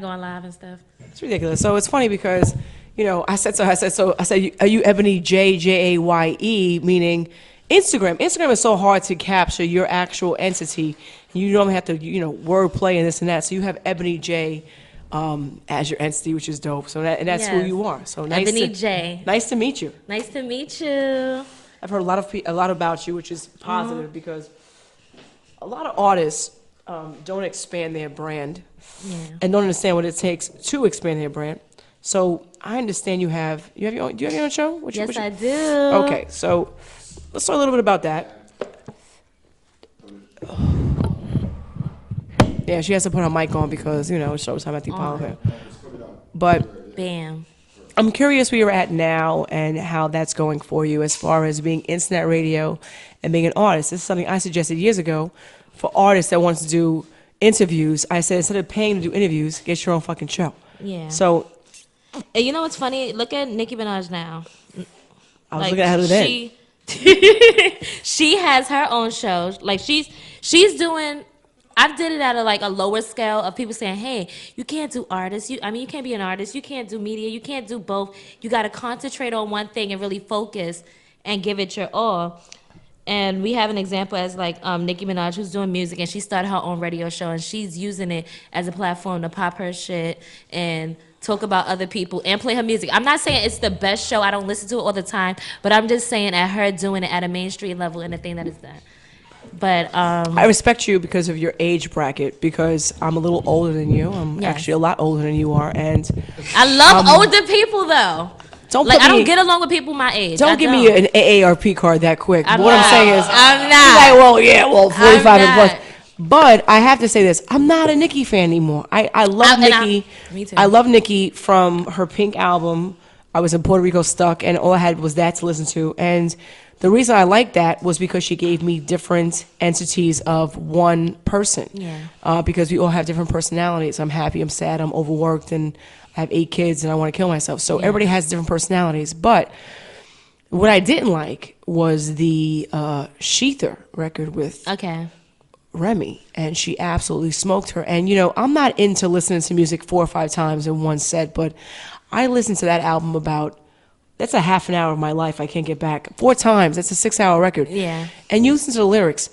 Speaker 10: on live and stuff.
Speaker 6: It's ridiculous. So it's funny because, you know, I said, are you Ebony J, Jaye, meaning Instagram. Instagram is so hard to capture your actual entity. You normally have to, you know, wordplay and this and that. So you have Ebony J as your entity, which is dope. So that's who you are. So nice.
Speaker 10: Ebony J.
Speaker 6: Nice to meet you.
Speaker 10: Nice to meet you.
Speaker 6: I've heard a lot about you, which is positive because a lot of artists don't expand their brand and don't understand what it takes to expand their brand. So I understand do you have your own show?
Speaker 10: Yes, I do.
Speaker 6: Okay, so let's talk a little bit about that. Yeah, she has to put her mic on because, you know, it shows how much power. But
Speaker 10: bam.
Speaker 6: I'm curious where you're at now and how that's going for you as far as being internet radio and being an artist. This is something I suggested years ago for artists that wants to do interviews. I said, instead of paying to do interviews, get your own fucking show.
Speaker 10: Yeah.
Speaker 6: So,
Speaker 10: and you know what's funny? Look at Nicki Minaj now.
Speaker 6: I was looking at her today.
Speaker 10: She has her own show. Like she's doing. I did it at a lower scale of people saying, "Hey, you can't do artists. You can't be an artist. You can't do media. You can't do both. You got to concentrate on one thing and really focus and give it your all." And we have an example as Nicki Minaj, who's doing music, and she started her own radio show, and she's using it as a platform to pop her shit and talk about other people and play her music. I'm not saying it's the best show. I don't listen to it all the time, but I'm just saying at her doing it at a mainstream level and the thing that is done. But
Speaker 6: I respect you because of your age bracket, because I'm a little older than you. I'm actually a lot older than you are, and
Speaker 10: I love older people though. I don't get along with people my age.
Speaker 6: Don't give me an AARP card that quick.
Speaker 10: I'm
Speaker 6: what
Speaker 10: not.
Speaker 6: I'm saying is,
Speaker 10: I'm not.
Speaker 6: 45 and plus. But I have to say this: I'm not a Nicki fan anymore. I love Nicki.
Speaker 10: Me too.
Speaker 6: I love Nicki from her Pink album. I was in Puerto Rico stuck, and all I had was that to listen to. And the reason I liked that was because she gave me different entities of one person.
Speaker 10: Yeah.
Speaker 6: Because we all have different personalities. I'm happy, I'm sad, I'm overworked, and I have 8 kids, and I want to kill myself. So everybody has different personalities. But what I didn't like was the Sheether record with Remy, and she absolutely smoked her. And, you know, I'm not into listening to music 4 or 5 times in one set, but I listened to that album that's a half an hour of my life I can't get back. 4 times. That's a 6-hour record.
Speaker 10: Yeah.
Speaker 6: And you listen to the lyrics.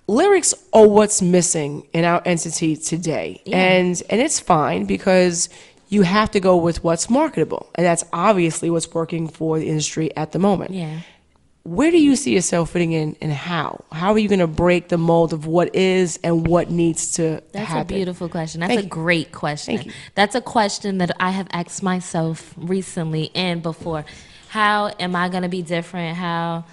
Speaker 6: Lyrics are what's missing in our entity today.
Speaker 10: Yeah.
Speaker 6: And it's fine because you have to go with what's marketable. And that's obviously what's working for the industry at the moment.
Speaker 10: Yeah.
Speaker 6: Where do you see yourself fitting in, and how? How are you going to break the mold of what is and what needs to happen?
Speaker 10: That's a beautiful question. That's a great question. That's a question that I have asked myself recently and before. How am I going to be different? How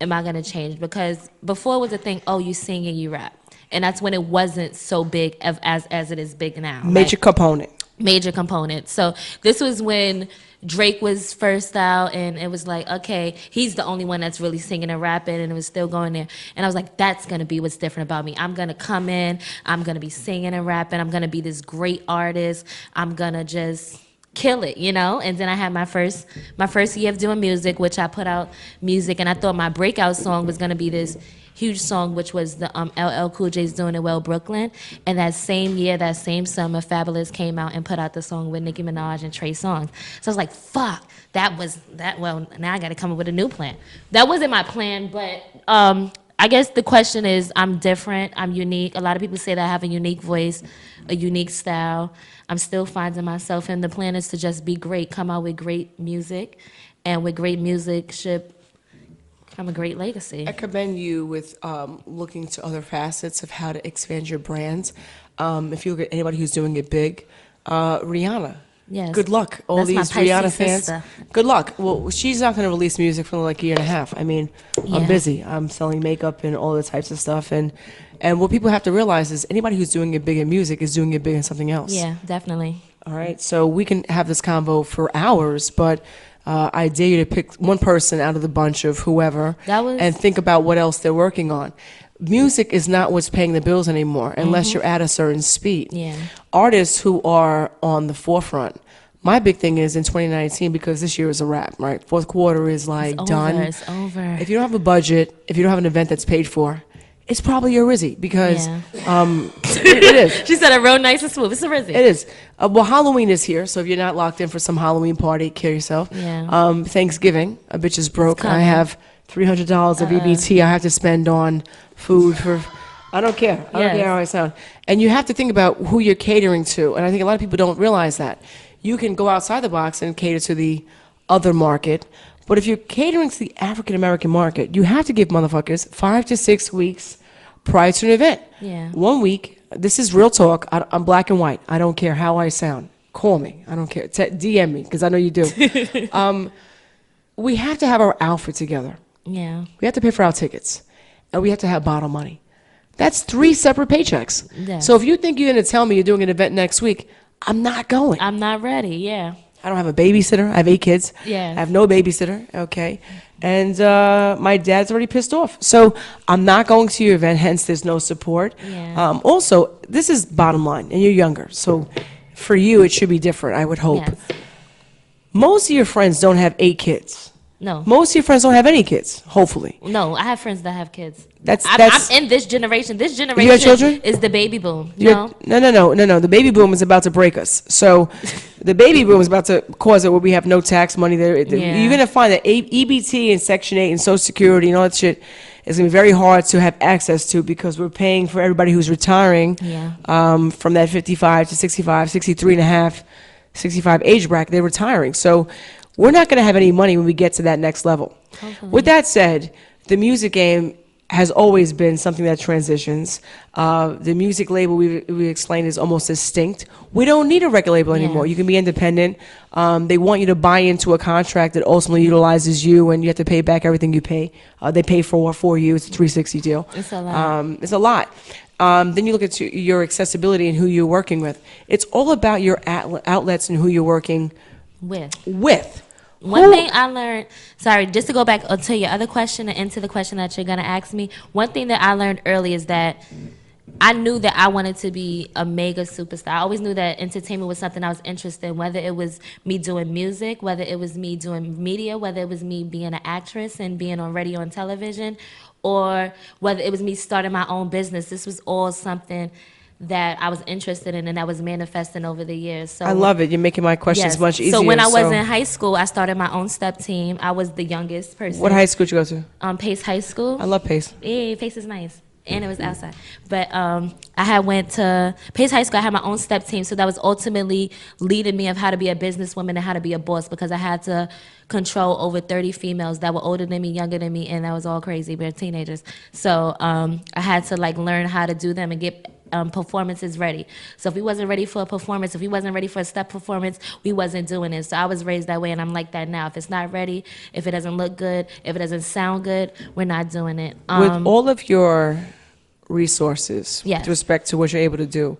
Speaker 10: am I going to change? Because before it was a thing, oh, you sing and you rap. And that's when it wasn't so big as it is big now.
Speaker 6: Major component.
Speaker 10: Major component. So this was when Drake was first out, and it was like, okay, he's the only one that's really singing and rapping, and it was still going there. And I was like, that's going to be what's different about me. I'm going to come in, I'm going to be singing and rapping, I'm going to be this great artist, I'm going to just kill it, you know? And then I had my first year of doing music, which I put out music, and I thought my breakout song was going to be this huge song, which was the LL Cool J's Doing It Well, Brooklyn. And that same year, that same summer, Fabulous came out and put out the song with Nicki Minaj and Trey Songz. So I was like, fuck, well, now I got to come up with a new plan. That wasn't my plan, but I guess the question is, I'm different, I'm unique. A lot of people say that I have a unique voice, a unique style. I'm still finding myself, and the plan is to just be great, come out with great music, and with great music should come a great legacy.
Speaker 6: I commend you with looking to other facets of how to expand your brand. If you look at anybody who's doing it big, Rihanna.
Speaker 10: Yes.
Speaker 6: Good luck, all
Speaker 10: That's
Speaker 6: these
Speaker 10: my
Speaker 6: Rihanna
Speaker 10: Pisces
Speaker 6: fans.
Speaker 10: sister.
Speaker 6: Good luck. Well, she's not going to release music for like a year and a half. I mean, I'm busy. I'm selling makeup and all the types of stuff. And what people have to realize is anybody who's doing it big in music is doing it big in something else.
Speaker 10: Yeah, definitely.
Speaker 6: All right. So we can have this convo for hours, but I dare you to pick one person out of the bunch of whoever and think about what else they're working on. Music is not what's paying the bills anymore unless you're at a certain speed.
Speaker 10: Yeah.
Speaker 6: Artists who are on the forefront, My big thing is in 2019, because this year is a wrap, right? Fourth quarter is like done.
Speaker 10: It's over.
Speaker 6: If you don't have a budget, if you don't have an event that's paid for, it's probably your Rizzy because it is.
Speaker 10: She said it real nice and smooth. It's a Rizzy.
Speaker 6: It is. Well, Halloween is here, so if you're not locked in for some Halloween party, kill yourself.
Speaker 10: Yeah.
Speaker 6: Thanksgiving, a bitch is broke. I have $300 of EBT I have to spend on food for. I don't care. I don't care how I sound. And you have to think about who you're catering to, and I think a lot of people don't realize that. You can go outside the box and cater to the other market, but if you're catering to the African American market, you have to give motherfuckers 5 to 6 weeks prior to an event.
Speaker 10: Yeah.
Speaker 6: 1 week. This is real talk. I'm black and white. I don't care how I sound. Call me. I don't care. DM me because I know you do. We have to have our outfit together.
Speaker 10: Yeah.
Speaker 6: We have to pay for our tickets, and we have to have bottle money. That's 3 separate paychecks.
Speaker 10: Yeah.
Speaker 6: So if you think you're going to tell me you're doing an event next week, I'm not going.
Speaker 10: I'm not ready. Yeah.
Speaker 6: I don't have a babysitter. I have 8 kids.
Speaker 10: Yeah.
Speaker 6: I have no babysitter. Okay. And my dad's already pissed off. So I'm not going to your event, hence there's no support.
Speaker 10: Yeah.
Speaker 6: Also, this is bottom line, and you're younger. So for you, it should be different, I would hope.
Speaker 10: Yes.
Speaker 6: Most of your friends don't have 8 kids.
Speaker 10: No.
Speaker 6: Most of your friends don't have any kids, hopefully.
Speaker 10: No, I have friends that have kids.
Speaker 6: I'm
Speaker 10: in this generation. This generation
Speaker 6: you have children?
Speaker 10: is the baby boom.
Speaker 6: No. The baby boom is about to break us. So the baby boom is about to cause it where we have no tax money there.
Speaker 10: Yeah.
Speaker 6: You're going to find that EBT and Section 8 and Social Security and all that shit is going to be very hard to have access to because we're paying for everybody who's retiring from that 55 to 65, 63 and a half, 65 age bracket. They're retiring. So we're not going to have any money when we get to that next level.
Speaker 10: Hopefully.
Speaker 6: With that said, the music game has always been something that transitions. The music label, we explained, is almost extinct. We don't need a record label anymore. You can be independent. They want you to buy into a contract that ultimately utilizes you, and you have to pay back everything you pay. They pay for you. It's a 360 deal.
Speaker 10: It's a lot.
Speaker 6: It's a lot. Then you look at your accessibility and who you're working with. It's all about your outlets and who you're working with.
Speaker 10: One thing I learned, sorry, just to go back to your other question and into the question that you're going to ask me, one thing that I learned early is that I knew that I wanted to be a mega superstar. I always knew that entertainment was something I was interested in, whether it was me doing music, whether it was me doing media, whether it was me being an actress and being on radio and television, or whether it was me starting my own business. This was all something that I was interested in and that was manifesting over the years. So
Speaker 6: I love it. You're making my questions much easier.
Speaker 10: So when I was in high school, I started my own step team. I was the youngest person.
Speaker 6: What high school did you go to?
Speaker 10: Pace High School.
Speaker 6: I love Pace.
Speaker 10: Yeah, Pace is nice. And it was outside. But I had went to Pace High School. I had my own step team. So that was ultimately leading me of how to be a businesswoman and how to be a boss, because I had to control over 30 females that were older than me, younger than me, and that was all crazy. We were teenagers. So I had to learn how to do them and get performances ready. So if we wasn't ready for a performance, if we wasn't ready for a step performance, we wasn't doing it. So I was raised that way, and I'm like that now. If it's not ready, if it doesn't look good, if it doesn't sound good, we're not doing it.
Speaker 6: With all of your resources, with respect to what you're able to do,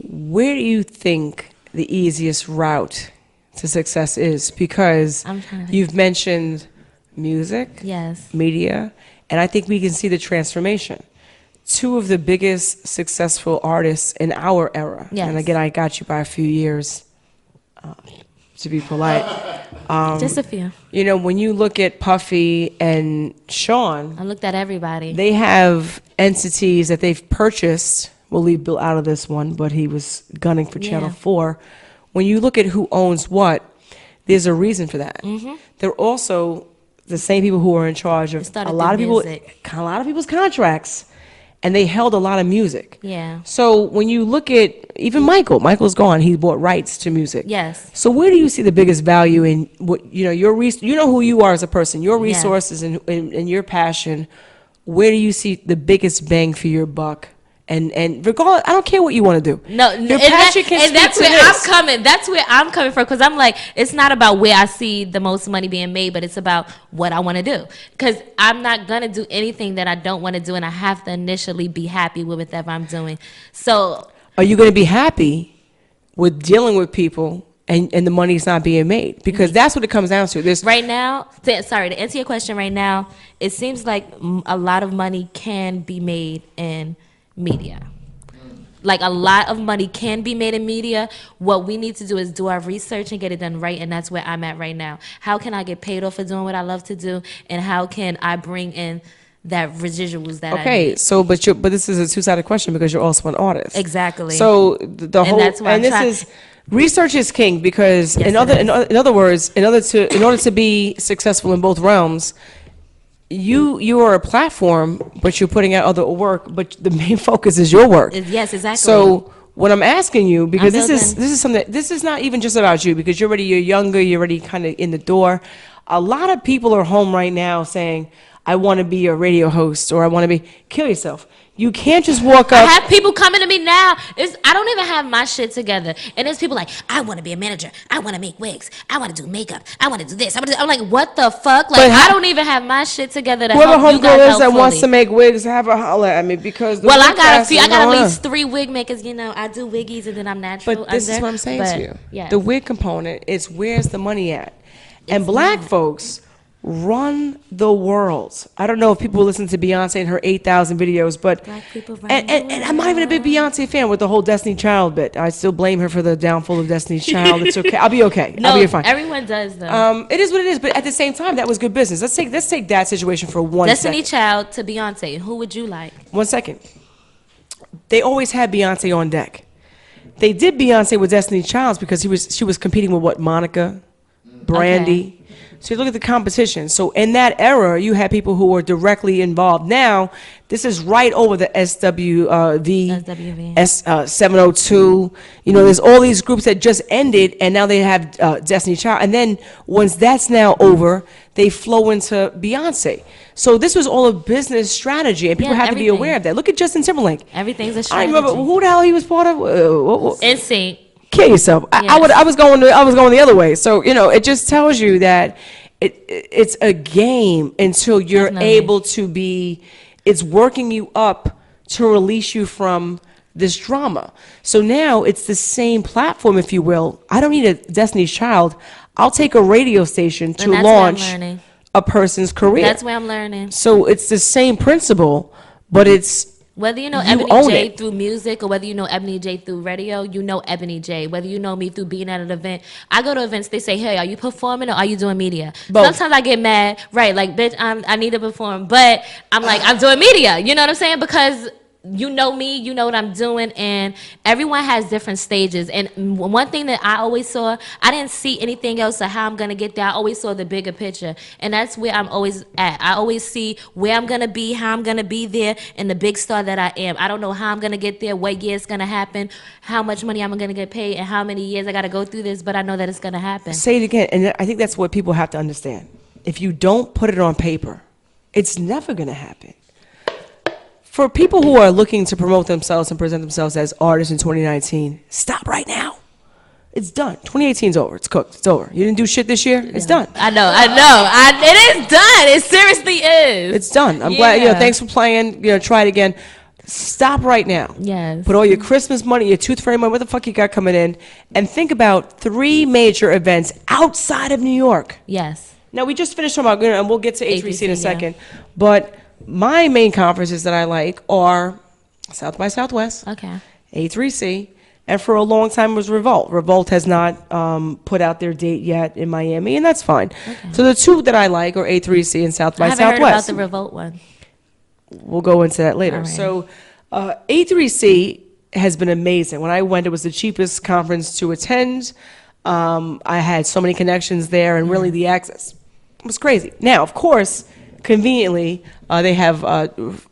Speaker 6: where do you think the easiest route to success is? Because you've mentioned music, media, and I think we can see the transformation. 2 of the biggest successful artists in our era, and again, I got you by a few years, to be polite.
Speaker 10: Just a few.
Speaker 6: You know, when you look at Puffy and Sean,
Speaker 10: I looked at everybody.
Speaker 6: They have entities that they've purchased. We'll leave Bill out of this one, but he was gunning for Channel 4. When you look at who owns what, there's a reason for that. They're also the same people who are in charge of a lot of people's contracts. And they held a lot of music.
Speaker 10: Yeah.
Speaker 6: So when you look at even Michael's gone. He bought rights to music.
Speaker 10: Yes.
Speaker 6: So where do you see the biggest value in what your who you are as a person, your resources and your passion? Where do you see the biggest bang for your buck? And regardless, I don't care what you want to do.
Speaker 10: No,
Speaker 6: your
Speaker 10: passion can speak that's to where this. I'm coming. That's where I'm coming from, because I'm like, it's not about where I see the most money being made, but it's about what I want to do. Because I'm not gonna do anything that I don't want to do, and I have to initially be happy with whatever I'm doing. So,
Speaker 6: are you gonna be happy with dealing with people and the money's not being made? Because that's what it comes down to.
Speaker 10: Right now, to answer your question, right now, it seems like a lot of money can be made in media. like a lot of money can be made in media. What we need to do is do our research and get it done right, and that's where I'm at right now. How can I get paid off for doing what I love to do, and how can I bring in that residuals that I need?
Speaker 6: So but this is a two-sided question because you're also an artist.
Speaker 10: Exactly.
Speaker 6: So the whole
Speaker 10: that's why
Speaker 6: research is king because in other words, in order to be successful in both realms, you are a platform, but you're putting out other work, but the main focus is your work.
Speaker 10: Yes, exactly.
Speaker 6: So what I'm asking you, because this is something, this is not even just about you, because you're younger, you're already kind of in the door. A lot of people are home right now saying, I want to be a radio host, or I want to kill yourself. You can't just walk up.
Speaker 10: I have people coming to me now. I don't even have my shit together. And there's people like, I want to be a manager. I want to make wigs. I want to do makeup. I want to do this. I'm like, what the fuck? Like, I don't even have my shit together to
Speaker 6: whoever
Speaker 10: help you guys
Speaker 6: homegirl is
Speaker 10: out
Speaker 6: that
Speaker 10: fully.
Speaker 6: wants to make wigs, have a holler at me because
Speaker 10: I got at least 3 wig makers. You know, I do wiggies and then I'm natural.
Speaker 6: But this is what I'm saying to you.
Speaker 10: Yes.
Speaker 6: The wig component is where's the money at? And black folks run the world. I don't know if people listen to Beyonce and her 8,000 videos, but and I'm not even a big Beyonce fan with the whole Destiny Child bit. I still blame her for the downfall of Destiny's Child. It's okay. I'll be okay. I'll be fine.
Speaker 10: Everyone does though.
Speaker 6: It is what it is, but at the same time, that was good business. Let's take that situation for one
Speaker 10: Destiny
Speaker 6: second.
Speaker 10: Child to Beyonce. Who would you like?
Speaker 6: 1 second. They always had Beyonce on deck. They did Beyonce with Destiny Child because she was competing with what, Monica, Brandy. Okay. So you look at the competition. So in that era, you had people who were directly involved. Now, this is right over the SWV, 702. You know, there's all these groups that just ended, and now they have Destiny Child. And then once that's now over, they flow into Beyonce. So this was all a business strategy, and people have to be aware of that. Look at Justin Timberlake.
Speaker 10: Everything's a strategy.
Speaker 6: I remember who the hell he was part of.
Speaker 10: NSYNC.
Speaker 6: Kill yourself. Yes. I was going the other way. So you know, it just tells you that it's a game until you're able to be. It's working you up to release you from this drama. So now it's the same platform, if you will. I don't need a Destiny's Child. I'll take a radio station to launch a person's career.
Speaker 10: That's where I'm learning.
Speaker 6: So it's the same principle, but it's.
Speaker 10: Whether you know Ebony J through music or whether you know Ebony J through radio, you know Ebony J. Whether you know me through being at an event. I go to events, they say, hey, are you performing or are you doing media? Both. Sometimes I get mad, right, like, bitch, I need to perform. But I'm like, I'm doing media. You know what I'm saying? Because you know me, you know what I'm doing, and everyone has different stages. And one thing that I always saw, I didn't see anything else of how I'm going to get there. I always saw the bigger picture, and that's where I'm always at. I always see where I'm going to be, how I'm going to be there, and the big star that I am. I don't know how I'm going to get there, what year it's going to happen, how much money I'm going to get paid, and how many years I got to go through this, but I know that it's going to happen.
Speaker 6: Say it again, and I think that's what people have to understand. If you don't put it on paper, it's never going to happen. For people who are looking to promote themselves and present themselves as artists in 2019, stop right now. It's done. 2018's over. It's cooked. It's over. You didn't do shit this year? It's done.
Speaker 10: I know. It is done. It seriously is.
Speaker 6: It's done. I'm glad. You know, thanks for playing. You know, try it again. Stop right now.
Speaker 10: Yes.
Speaker 6: Put all your Christmas money, your tooth fairy money, what the fuck you got coming in, and think about 3 major events outside of New York.
Speaker 10: Yes.
Speaker 6: Now, we just finished talking about, and we'll get to H3C in a second, but my main conferences that I like are South by Southwest, A3C, and for a long time was Revolt. Revolt has not put out their date yet in Miami, and that's fine. So the 2 that I like are A3C and South by Southwest. I haven't heard
Speaker 10: about the Revolt one.
Speaker 6: We'll go into that later. Right. So A3C has been amazing. When I went, it was the cheapest conference to attend. I had so many connections there, and really the access was crazy. Now, of course, conveniently, they have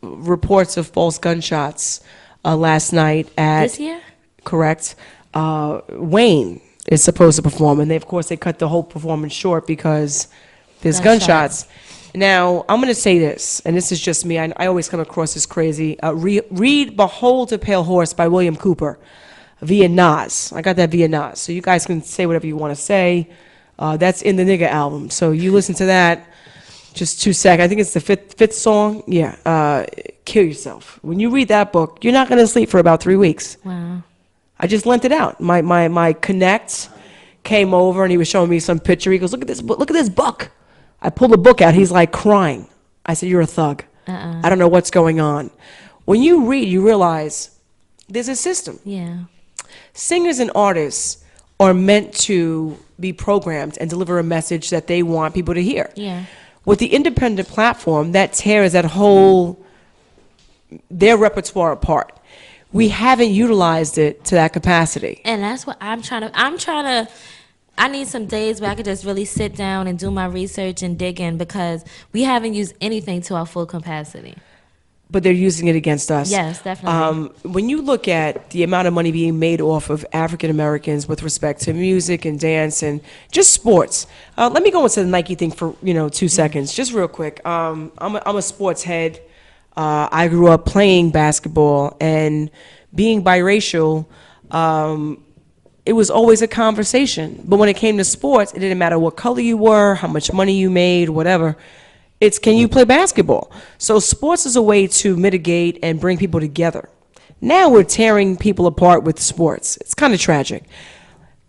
Speaker 6: reports of false gunshots last night at...
Speaker 10: This year?
Speaker 6: Correct. Wayne is supposed to perform, and of course they cut the whole performance short because there's gunshots. Now, I'm going to say this, and this is just me. I always come across as crazy. Read Behold a Pale Horse by William Cooper via Nas. I got that via Nas, so you guys can say whatever you want to say. That's in the Nigga album, so you listen to that. Just 2 seconds. I think it's the fifth song. Yeah. Kill yourself. When you read that book, you're not going to sleep for about 3 weeks.
Speaker 10: Wow.
Speaker 6: I just lent it out. My connect came over and he was showing me some picture. He goes, look at this book. Look at this book. I pulled the book out. He's like crying. I said, you're a thug. I don't know what's going on. When you read, you realize There's a system.
Speaker 10: Yeah.
Speaker 6: Singers and artists are meant to be programmed and deliver a message that they want people to hear.
Speaker 10: Yeah.
Speaker 6: With the independent platform, that tears that whole, their repertoire apart. We haven't utilized it to that capacity.
Speaker 10: And that's what I'm trying to, I need some days where I could just really sit down and do my research and dig in, because we haven't used anything to our full capacity.
Speaker 6: But they're using it against us.
Speaker 10: Yes, definitely.
Speaker 6: When you look at the amount of money being made off of African Americans with respect to music and dance and just sports, let me go into the Nike thing for 2 seconds, just real quick. I'm a sports head. I grew up playing basketball, and being biracial, it was always a conversation. But when it came to sports, it didn't matter what color you were, how much money you made, whatever. It's, can you play basketball? So sports is a way to mitigate and bring people together. Now we're tearing people apart with sports. It's kind of tragic.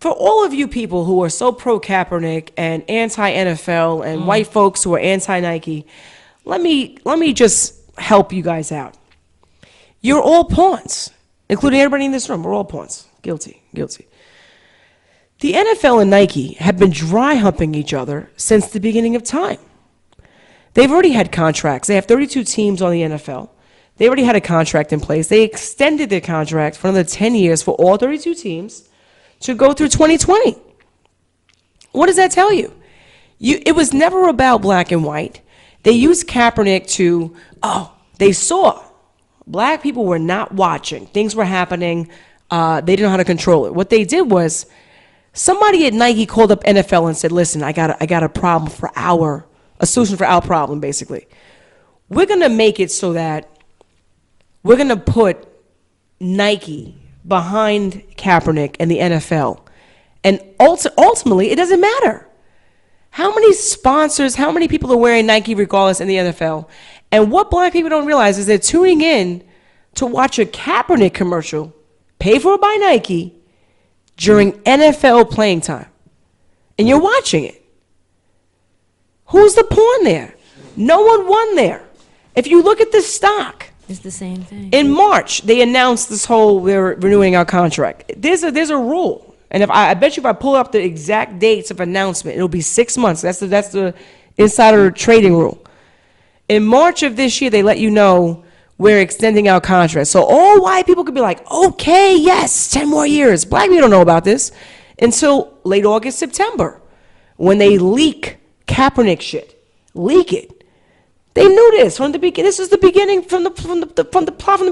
Speaker 6: For all of you people who are so pro Kaepernick and anti-NFL and white folks who are anti-Nike, let me just help you guys out. You're all pawns, including everybody in this room. We're all pawns. Guilty. The NFL and Nike have been dry humping each other since the beginning of time. They've already had contracts. They have 32 teams on the NFL. They already had a contract in place. They extended their contract for another 10 years for all 32 teams to go through 2020. What does that tell you? It was never about black and white. They used Kaepernick to, they saw black people were not watching. Things were happening. They didn't know how to control it. What they did was, somebody at Nike called up NFL and said, listen, I got a problem for a solution for our problem, basically. We're going to make it so that we're going to put Nike behind Kaepernick and the NFL. And ultimately, it doesn't matter. How many sponsors, how many people are wearing Nike regardless in the NFL? And what black people don't realize is they're tuning in to watch a Kaepernick commercial paid for by Nike during NFL playing time. And you're watching it. Who's the pawn there? No one won there. If you look at the stock,
Speaker 10: it's the same thing.
Speaker 6: In March, they announced this whole, we're renewing our contract. There's a rule. And I bet you if I pull up the exact dates of announcement, it'll be 6 months. That's the insider trading rule. In March of this year, they let you know we're extending our contract. So all white people could be like, okay, yes, 10 more years. Black people don't know about this until late August, September, when they leak Kaepernick shit. Leak it. They knew this from the beginning. This is the beginning from the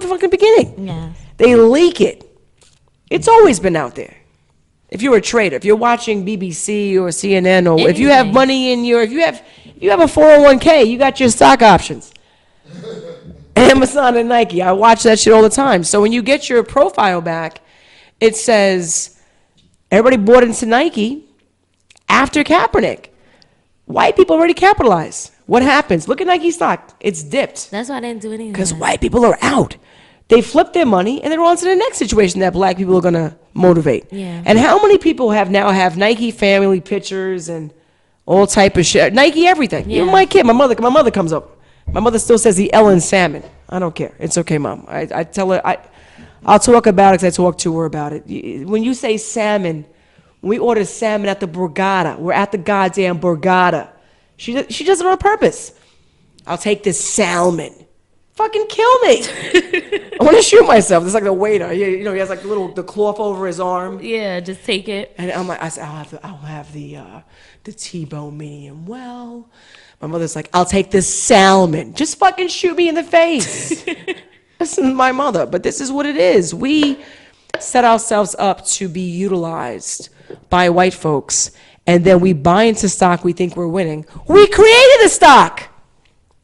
Speaker 6: fucking beginning.
Speaker 10: Yeah.
Speaker 6: They leak it. It's always been out there. If you're a trader, if you're watching BBC or CNN, or if you have money in your, if you have a 401k, you got your stock options. Amazon and Nike, I watch that shit all the time. So when you get your profile back, it says everybody bought into Nike after Kaepernick. White people already capitalized. What happens? Look at Nike stock. It's dipped.
Speaker 10: That's why I didn't do anything.
Speaker 6: Because white people are out. They flip their money and they're on to the next situation that black people are going to motivate.
Speaker 10: Yeah.
Speaker 6: And how many people have Nike family pictures and all type of shit? Nike everything.
Speaker 10: Yeah.
Speaker 6: Even my kid, my mother comes up. My mother still says the Ellen salmon. I don't care. It's okay, Mom. I tell her, I'll talk about it because I talk to her about it. When you say salmon, we order salmon at the Borgata. We're at the goddamn Borgata. She does it on purpose. I'll take this salmon. Fucking kill me. I want to shoot myself. It's like the waiter. He has like the cloth over his arm.
Speaker 10: Yeah, just take it.
Speaker 6: And I'm like, I'll have the T-bone medium well. My mother's like, I'll take this salmon. Just fucking shoot me in the face. This is my mother, but this is what it is. We set ourselves up to be utilized by white folks, and then we buy into stock we think we're winning. We created the stock.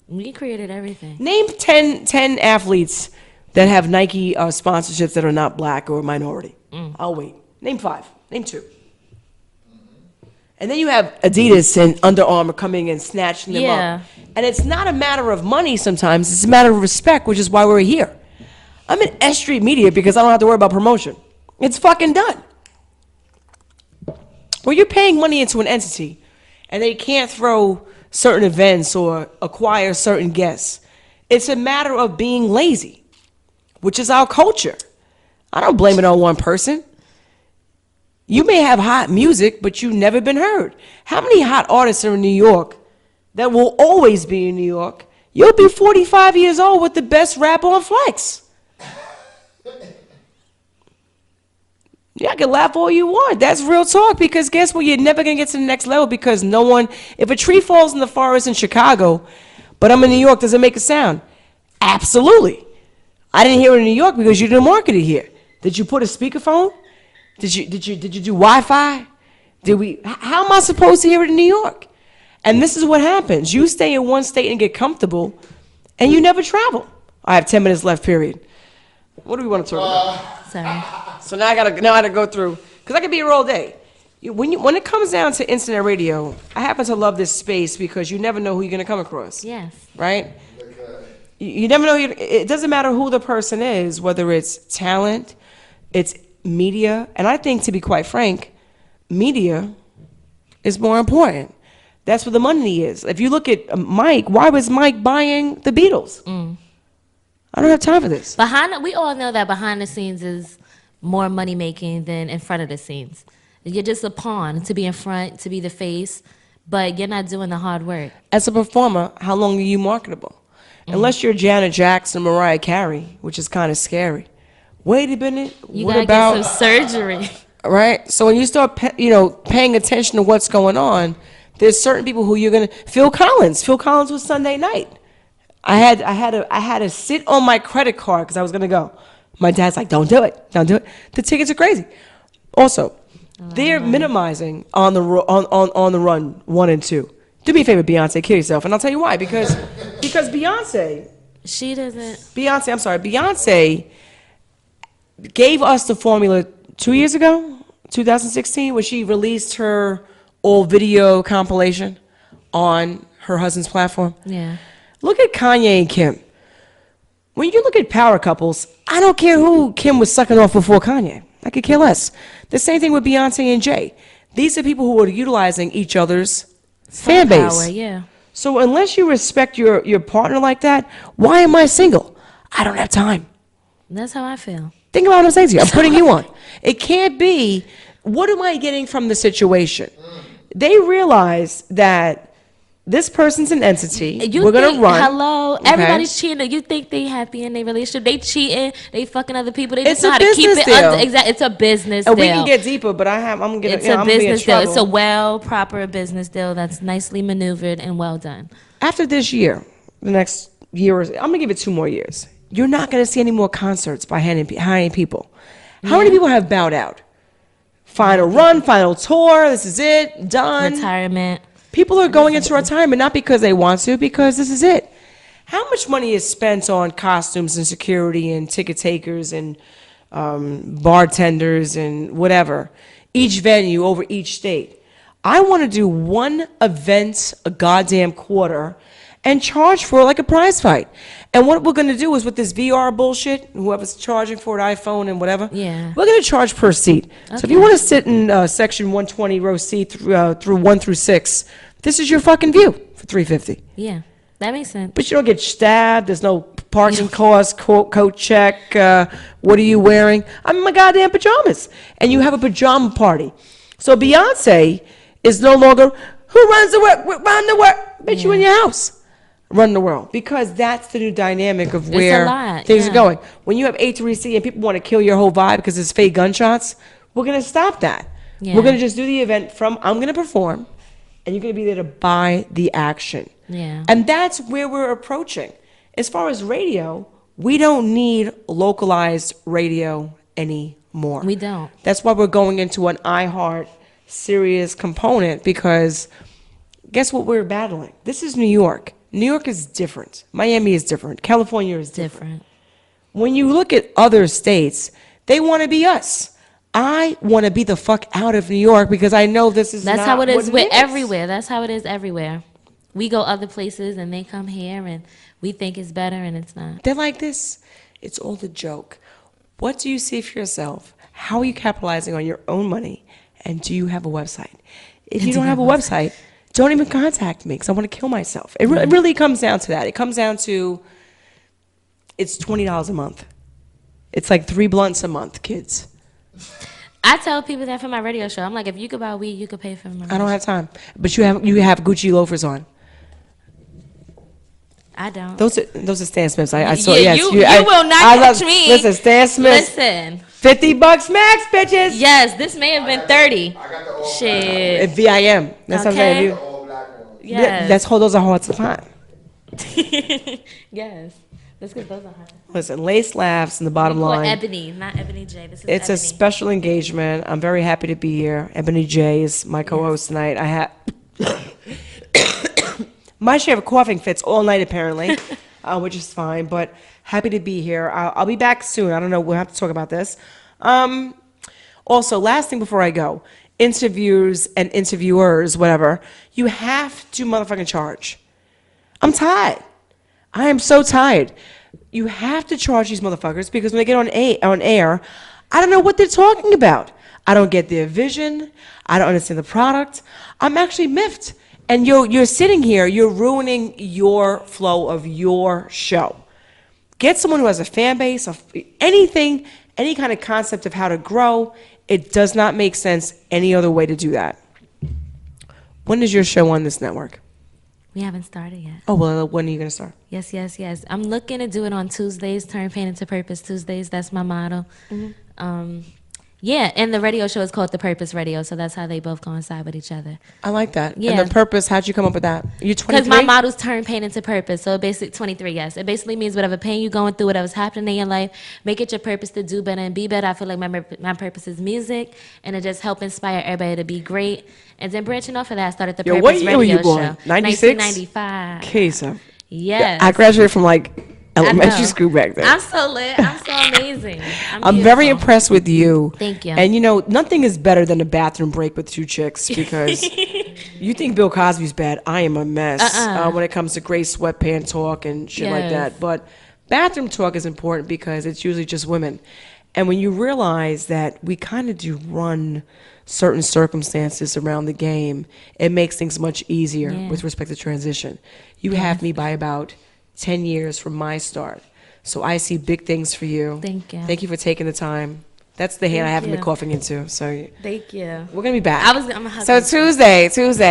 Speaker 10: We created everything.
Speaker 6: Name 10 athletes that have Nike sponsorships that are not black or minority. I'll wait. Name 5. Name 2. And then you have Adidas and Under Armour coming and snatching them up. And it's not a matter of money sometimes. It's a matter of respect, which is why we're here. I'm in S.STREET Media because I don't have to worry about promotion. It's fucking done. Well, you're paying money into an entity, and they can't throw certain events or acquire certain guests. It's a matter of being lazy, which is our culture. I don't blame it on one person. You may have hot music, but you've never been heard. How many hot artists are in New York that will always be in New York? You'll be 45 years old with the best rap on Flex. Yeah, I can laugh all you want. That's real talk, because guess what? You're never going to get to the next level, because no one, if a tree falls in the forest in Chicago, but I'm in New York, does it make a sound? Absolutely. I didn't hear it in New York because you didn't market it here. Did you put a speakerphone? Did you do Wi-Fi? How am I supposed to hear it in New York? And this is what happens. You stay in one state and get comfortable, and you never travel. I have 10 minutes left, period. What do we want to talk about?
Speaker 10: Sorry.
Speaker 6: So now I gotta go through, because I could be here all day. When it comes down to internet radio, I happen to love this space because you never know who you're gonna come across.
Speaker 10: Yes.
Speaker 6: Right? You never know. It doesn't matter who the person is, whether it's talent, it's media, and I think, to be quite frank, media is more important. That's where the money is. If you look at Mike, why was Mike buying the Beatles? I don't have time for this.
Speaker 10: We all know that behind the scenes is more money making than in front of the scenes. You're just a pawn to be in front, to be the face, but you're not doing the hard work.
Speaker 6: As a performer, how long are you marketable? Unless you're Janet Jackson, Mariah Carey, which is kind of scary. Wait a minute.
Speaker 10: You gotta get some surgery.
Speaker 6: Right? So when you start paying attention to what's going on, there's certain people who you're gonna. Phil Collins was Sunday night. I had to sit on my credit card because I was gonna go. My dad's like, don't do it. The tickets are crazy. Also, they're minimizing on the run 1 and 2. Do me a favor, Beyonce, kill yourself, and I'll tell you why. Because Beyonce, Beyonce gave us the formula 2 years ago, 2016, when she released her all video compilation on her husband's platform.
Speaker 10: Yeah.
Speaker 6: Look at Kanye and Kim. When you look at power couples, I don't care who Kim was sucking off before Kanye. I could care less. The same thing with Beyonce and Jay. These are people who are utilizing each other's fan base.
Speaker 10: Power, yeah.
Speaker 6: So unless you respect your partner like that, why am I single? I don't have time.
Speaker 10: That's how I feel.
Speaker 6: Think about what I'm saying to you. I'm putting you on. It can't be, what am I getting from the situation? They realize that this person's an entity. We're going to run.
Speaker 10: Hello.
Speaker 6: Okay?
Speaker 10: Everybody's cheating. You think they happy in their relationship. They cheating. They fucking other people. They just
Speaker 6: It's
Speaker 10: know
Speaker 6: a
Speaker 10: how to keep
Speaker 6: business
Speaker 10: it
Speaker 6: deal.
Speaker 10: under. Exactly. It's a business
Speaker 6: And
Speaker 10: deal.
Speaker 6: we can get deeper, but
Speaker 10: It's a business deal. It's a proper business deal that's nicely maneuvered and well done.
Speaker 6: After this year, the next year, I'm going to give it 2 more years. You're not going to see any more concerts by hiring people. How many people have bowed out? Final run, final tour, this is it, done.
Speaker 10: Retirement.
Speaker 6: People are going into retirement not because they want to, because this is it. How much money is spent on costumes and security and ticket takers and bartenders and whatever, each venue over each state? I want to do one event a goddamn quarter and charge for it like a prize fight. And what we're going to do is, with this VR bullshit, whoever's charging for an iPhone and whatever, we're going to charge per seat. Okay. So if you want to sit in section 120 row C through 1 through 6, this is your fucking view for $350.
Speaker 10: Yeah, that makes sense.
Speaker 6: But you don't get stabbed. There's no parking cost, coat check. What are you wearing? I'm in my goddamn pajamas. And you have a pajama party. So Beyonce is no longer, who runs the work? Run the work. Bitch, you in your house. Run the world, because that's the new dynamic of where things are going. When you have A3C and people want to kill your whole vibe because it's fake gunshots, we're going to stop that. Yeah. We're going to just do the event I'm going to perform, and you're going to be there to buy the action.
Speaker 10: Yeah.
Speaker 6: And that's where we're approaching. As far as radio, we don't need localized radio anymore.
Speaker 10: We don't.
Speaker 6: That's why we're going into an iHeart Sirius component, because guess what we're battling? This is New York. New York is different. Miami is different. California is different. When you look at other states, they want to be us. I want to be the fuck out of New York because I know this is
Speaker 10: That's
Speaker 6: not
Speaker 10: how it is
Speaker 6: what
Speaker 10: everywhere. That's how it is everywhere. We go other places and they come here and we think it's better and it's not.
Speaker 6: They're like this. It's all the joke. What do you see for yourself? How are you capitalizing on your own money? And do you have a website? If you don't have a website, don't even contact me because I want to kill myself. It really comes down to that. It comes down to, it's $20 a month. It's like 3 blunts a month, kids.
Speaker 10: I tell people that for my radio show. I'm like, if you could buy weed, you could pay for my radio
Speaker 6: I don't have time. But you have Gucci loafers on.
Speaker 10: I don't.
Speaker 6: Those are Stan Smiths. I saw.
Speaker 10: Yeah,
Speaker 6: Yes,
Speaker 10: you will not catch me.
Speaker 6: Listen, Stan Smiths.
Speaker 10: Listen.
Speaker 6: $50 max, bitches.
Speaker 10: Yes, this may have been 30. Shit.
Speaker 6: At VIM. That's
Speaker 10: okay.
Speaker 6: Yes. Those are hard to find.
Speaker 10: Yes. That's because those are hard.
Speaker 6: Listen, Lace laughs in the bottom line.
Speaker 10: Ebony, not Ebony J. This is
Speaker 6: It's
Speaker 10: Ebony.
Speaker 6: a special engagement. I'm very happy to be here. Ebony J is my co-host tonight. I have my share of coughing fits all night apparently, which is fine. But happy to be here. I'll be back soon. I don't know. We'll have to talk about this. Also, last thing before I go, interviews and interviewers, whatever. You have to motherfucking charge. I'm tired. I am so tired. You have to charge these motherfuckers because when they get on air, I don't know what they're talking about. I don't get their vision. I don't understand the product. I'm actually miffed. And you're sitting here, you're ruining your flow of your show. Get someone who has a fan base, of anything, any kind of concept of how to grow. It does not make sense any other way to do that. When is your show on this network?
Speaker 10: We haven't started yet.
Speaker 6: Oh, well, when are you going to start?
Speaker 10: Yes. I'm looking to do it on Tuesdays, turn pain into purpose Tuesdays. That's my motto. Mm-hmm. Yeah, and the radio show is called The Purpose Radio, so that's how they both coincide with each other.
Speaker 6: I like that.
Speaker 10: Yeah.
Speaker 6: And the purpose, how'd you come up with that? You're 23?
Speaker 10: Because my motto's turn pain into purpose. So basically, 23, yes. It basically means whatever pain you're going through, whatever's happening in your life, make it your purpose to do better and be better. I feel like my purpose is music, and it just help inspire everybody to be great. And then branching off of that, I started The Purpose
Speaker 6: what year
Speaker 10: Radio
Speaker 6: were you
Speaker 10: Show.
Speaker 6: born? 96?
Speaker 10: 1995.
Speaker 6: Okay, so.
Speaker 10: Yes.
Speaker 6: I graduated from elementary school back then.
Speaker 10: I'm so lit. I'm so amazing.
Speaker 6: I'm very impressed with you.
Speaker 10: Thank you.
Speaker 6: And nothing is better than a bathroom break with 2 chicks because you think Bill Cosby's bad. I am a mess when it comes to gray sweatpant talk and shit like that. But bathroom talk is important because it's usually just women. And when you realize that we kind of do run certain circumstances around the game, it makes things much easier with respect to transition. You have me by about 10 years from my start. So I see big things for you.
Speaker 10: Thank you.
Speaker 6: Thank you for taking the time. That's the hand I haven't been coughing into. So
Speaker 10: thank you.
Speaker 6: We're gonna be back.
Speaker 10: So
Speaker 6: Tuesday,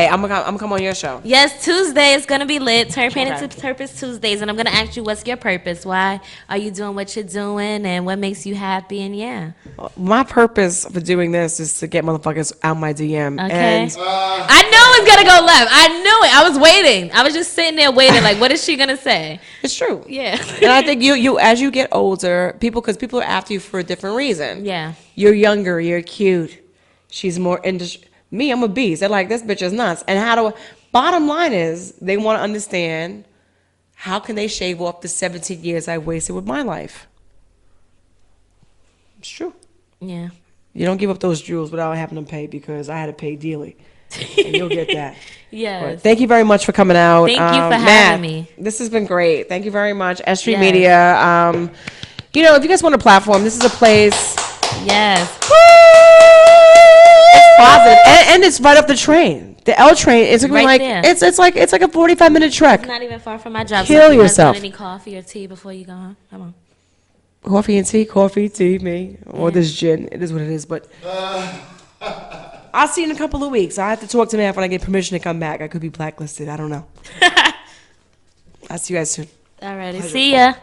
Speaker 6: I'm gonna come on your show.
Speaker 10: Yes, Tuesday is gonna be lit. Turn pain into purpose Tuesdays, and I'm gonna ask you what's your purpose. Why are you doing what you're doing, and what makes you happy? And
Speaker 6: my purpose for doing this is to get motherfuckers out my DM.
Speaker 10: Okay.
Speaker 6: And
Speaker 10: I know it's gonna go left. I knew it. I was waiting. I was just sitting there waiting. Like, what is she gonna say?
Speaker 6: It's true.
Speaker 10: Yeah.
Speaker 6: And I think you as you get older, people are after you for a different reason.
Speaker 10: Yeah.
Speaker 6: You're younger, you're cute. She's more me, I'm a beast. They're like, this bitch is nuts. And bottom line is, they want to understand how can they shave off the 17 years I wasted with my life. It's true.
Speaker 10: Yeah.
Speaker 6: You don't give up those jewels without having them pay because I had to pay dearly. And you'll get that.
Speaker 10: Yes.
Speaker 6: But thank you very much for coming out.
Speaker 10: Thank you for having me.
Speaker 6: This has been great. Thank you very much. S.STREET Media. If you guys want a platform, this is a place.
Speaker 10: Yes.
Speaker 6: It's positive, and it's right up the train. The L train is
Speaker 10: Right there.
Speaker 6: it's like a 45-minute trek.
Speaker 10: It's not even far from my job.
Speaker 6: Kill
Speaker 10: so you
Speaker 6: yourself.
Speaker 10: guys want any coffee or tea before you go home? Come on.
Speaker 6: Coffee, tea, me, or this gin. It is what it is. But I'll see you in a couple of weeks. I have to talk to Matt when I get permission to come back. I could be blacklisted. I don't know. I'll see you guys soon.
Speaker 10: Alrighty. See ya.